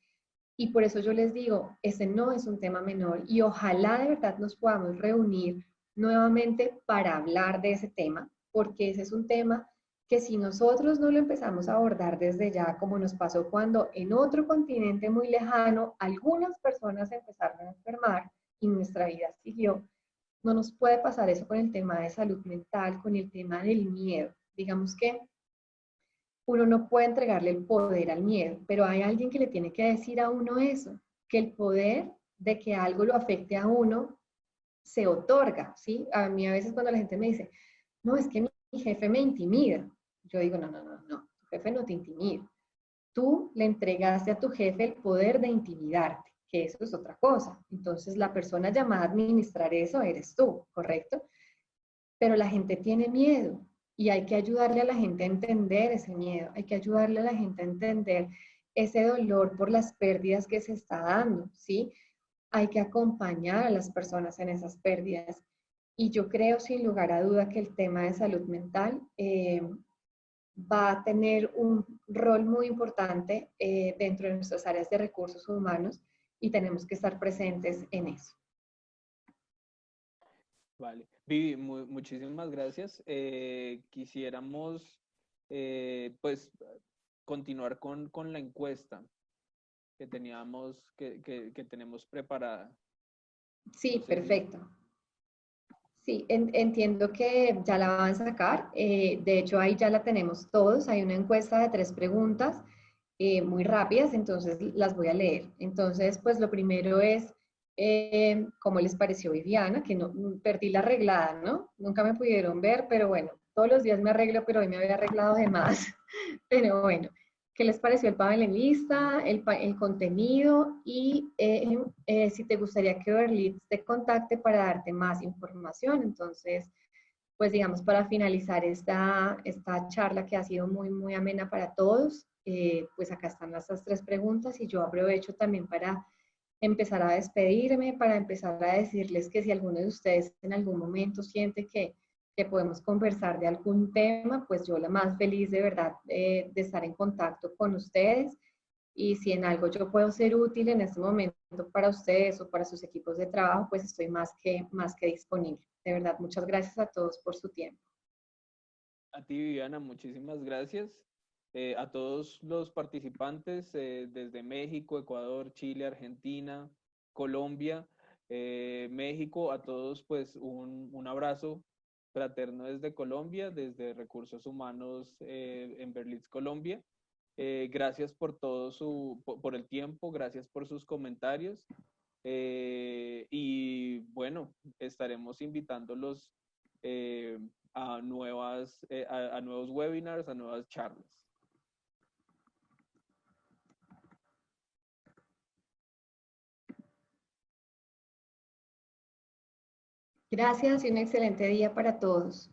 Y por eso yo les digo, ese no es un tema menor y ojalá de verdad nos podamos reunir nuevamente para hablar de ese tema, porque ese es un tema que si nosotros no lo empezamos a abordar desde ya, como nos pasó cuando en otro continente muy lejano algunas personas empezaron a enfermar y nuestra vida siguió, no nos puede pasar eso con el tema de salud mental, con el tema del miedo. Digamos que uno no puede entregarle el poder al miedo, pero hay alguien que le tiene que decir a uno eso, que el poder de que algo lo afecte a uno se otorga, ¿sí? A mí a veces cuando la gente me dice, no, es que mi jefe me intimida, yo digo, no, tu jefe no te intimida. Tú le entregaste a tu jefe el poder de intimidarte, que eso es otra cosa. Entonces, la persona llamada a administrar eso eres tú, ¿correcto? Pero la gente tiene miedo y hay que ayudarle a la gente a entender ese miedo, hay que ayudarle a la gente a entender ese dolor por las pérdidas que se está dando, ¿sí? Hay que acompañar a las personas en esas pérdidas. Y yo creo sin lugar a duda que el tema de salud mental va a tener un rol muy importante dentro de nuestras áreas de recursos humanos y tenemos que estar presentes en eso. Vale. Vivi, muchísimas gracias. Quisiéramos, pues, continuar con la encuesta que teníamos, que tenemos preparada. No Sí, sé si... perfecto. Sí, entiendo que ya la van a sacar. De hecho, ahí ya la tenemos todos. Hay una encuesta de 3 preguntas muy rápidas, entonces las voy a leer. Entonces, pues lo primero es, ¿cómo les pareció Viviana? Que no, perdí la arreglada, ¿no? Nunca me pudieron ver, pero bueno, todos los días me arreglo, pero hoy me había arreglado de más. Pero bueno, ¿qué les pareció el panelista, el contenido y si te gustaría que Berlitz te contacte para darte más información? Entonces, pues digamos, para finalizar esta charla que ha sido muy, muy amena para todos, pues acá están estas 3 preguntas y yo aprovecho también para empezar a despedirme, para empezar a decirles que si alguno de ustedes en algún momento siente que podemos conversar de algún tema, pues yo la más feliz de verdad de estar en contacto con ustedes. Y si en algo yo puedo ser útil en este momento para ustedes o para sus equipos de trabajo, pues estoy más que disponible. De verdad, muchas gracias a todos por su tiempo. A ti, Viviana, muchísimas gracias. A todos los participantes desde México, Ecuador, Chile, Argentina, Colombia, México, a todos pues un abrazo fraterno desde Colombia, desde Recursos Humanos en Berlitz, Colombia. Gracias por todo por el tiempo, gracias por sus comentarios. Y bueno, estaremos invitándolos eh, a nuevos webinars, a nuevas charlas. Gracias y un excelente día para todos.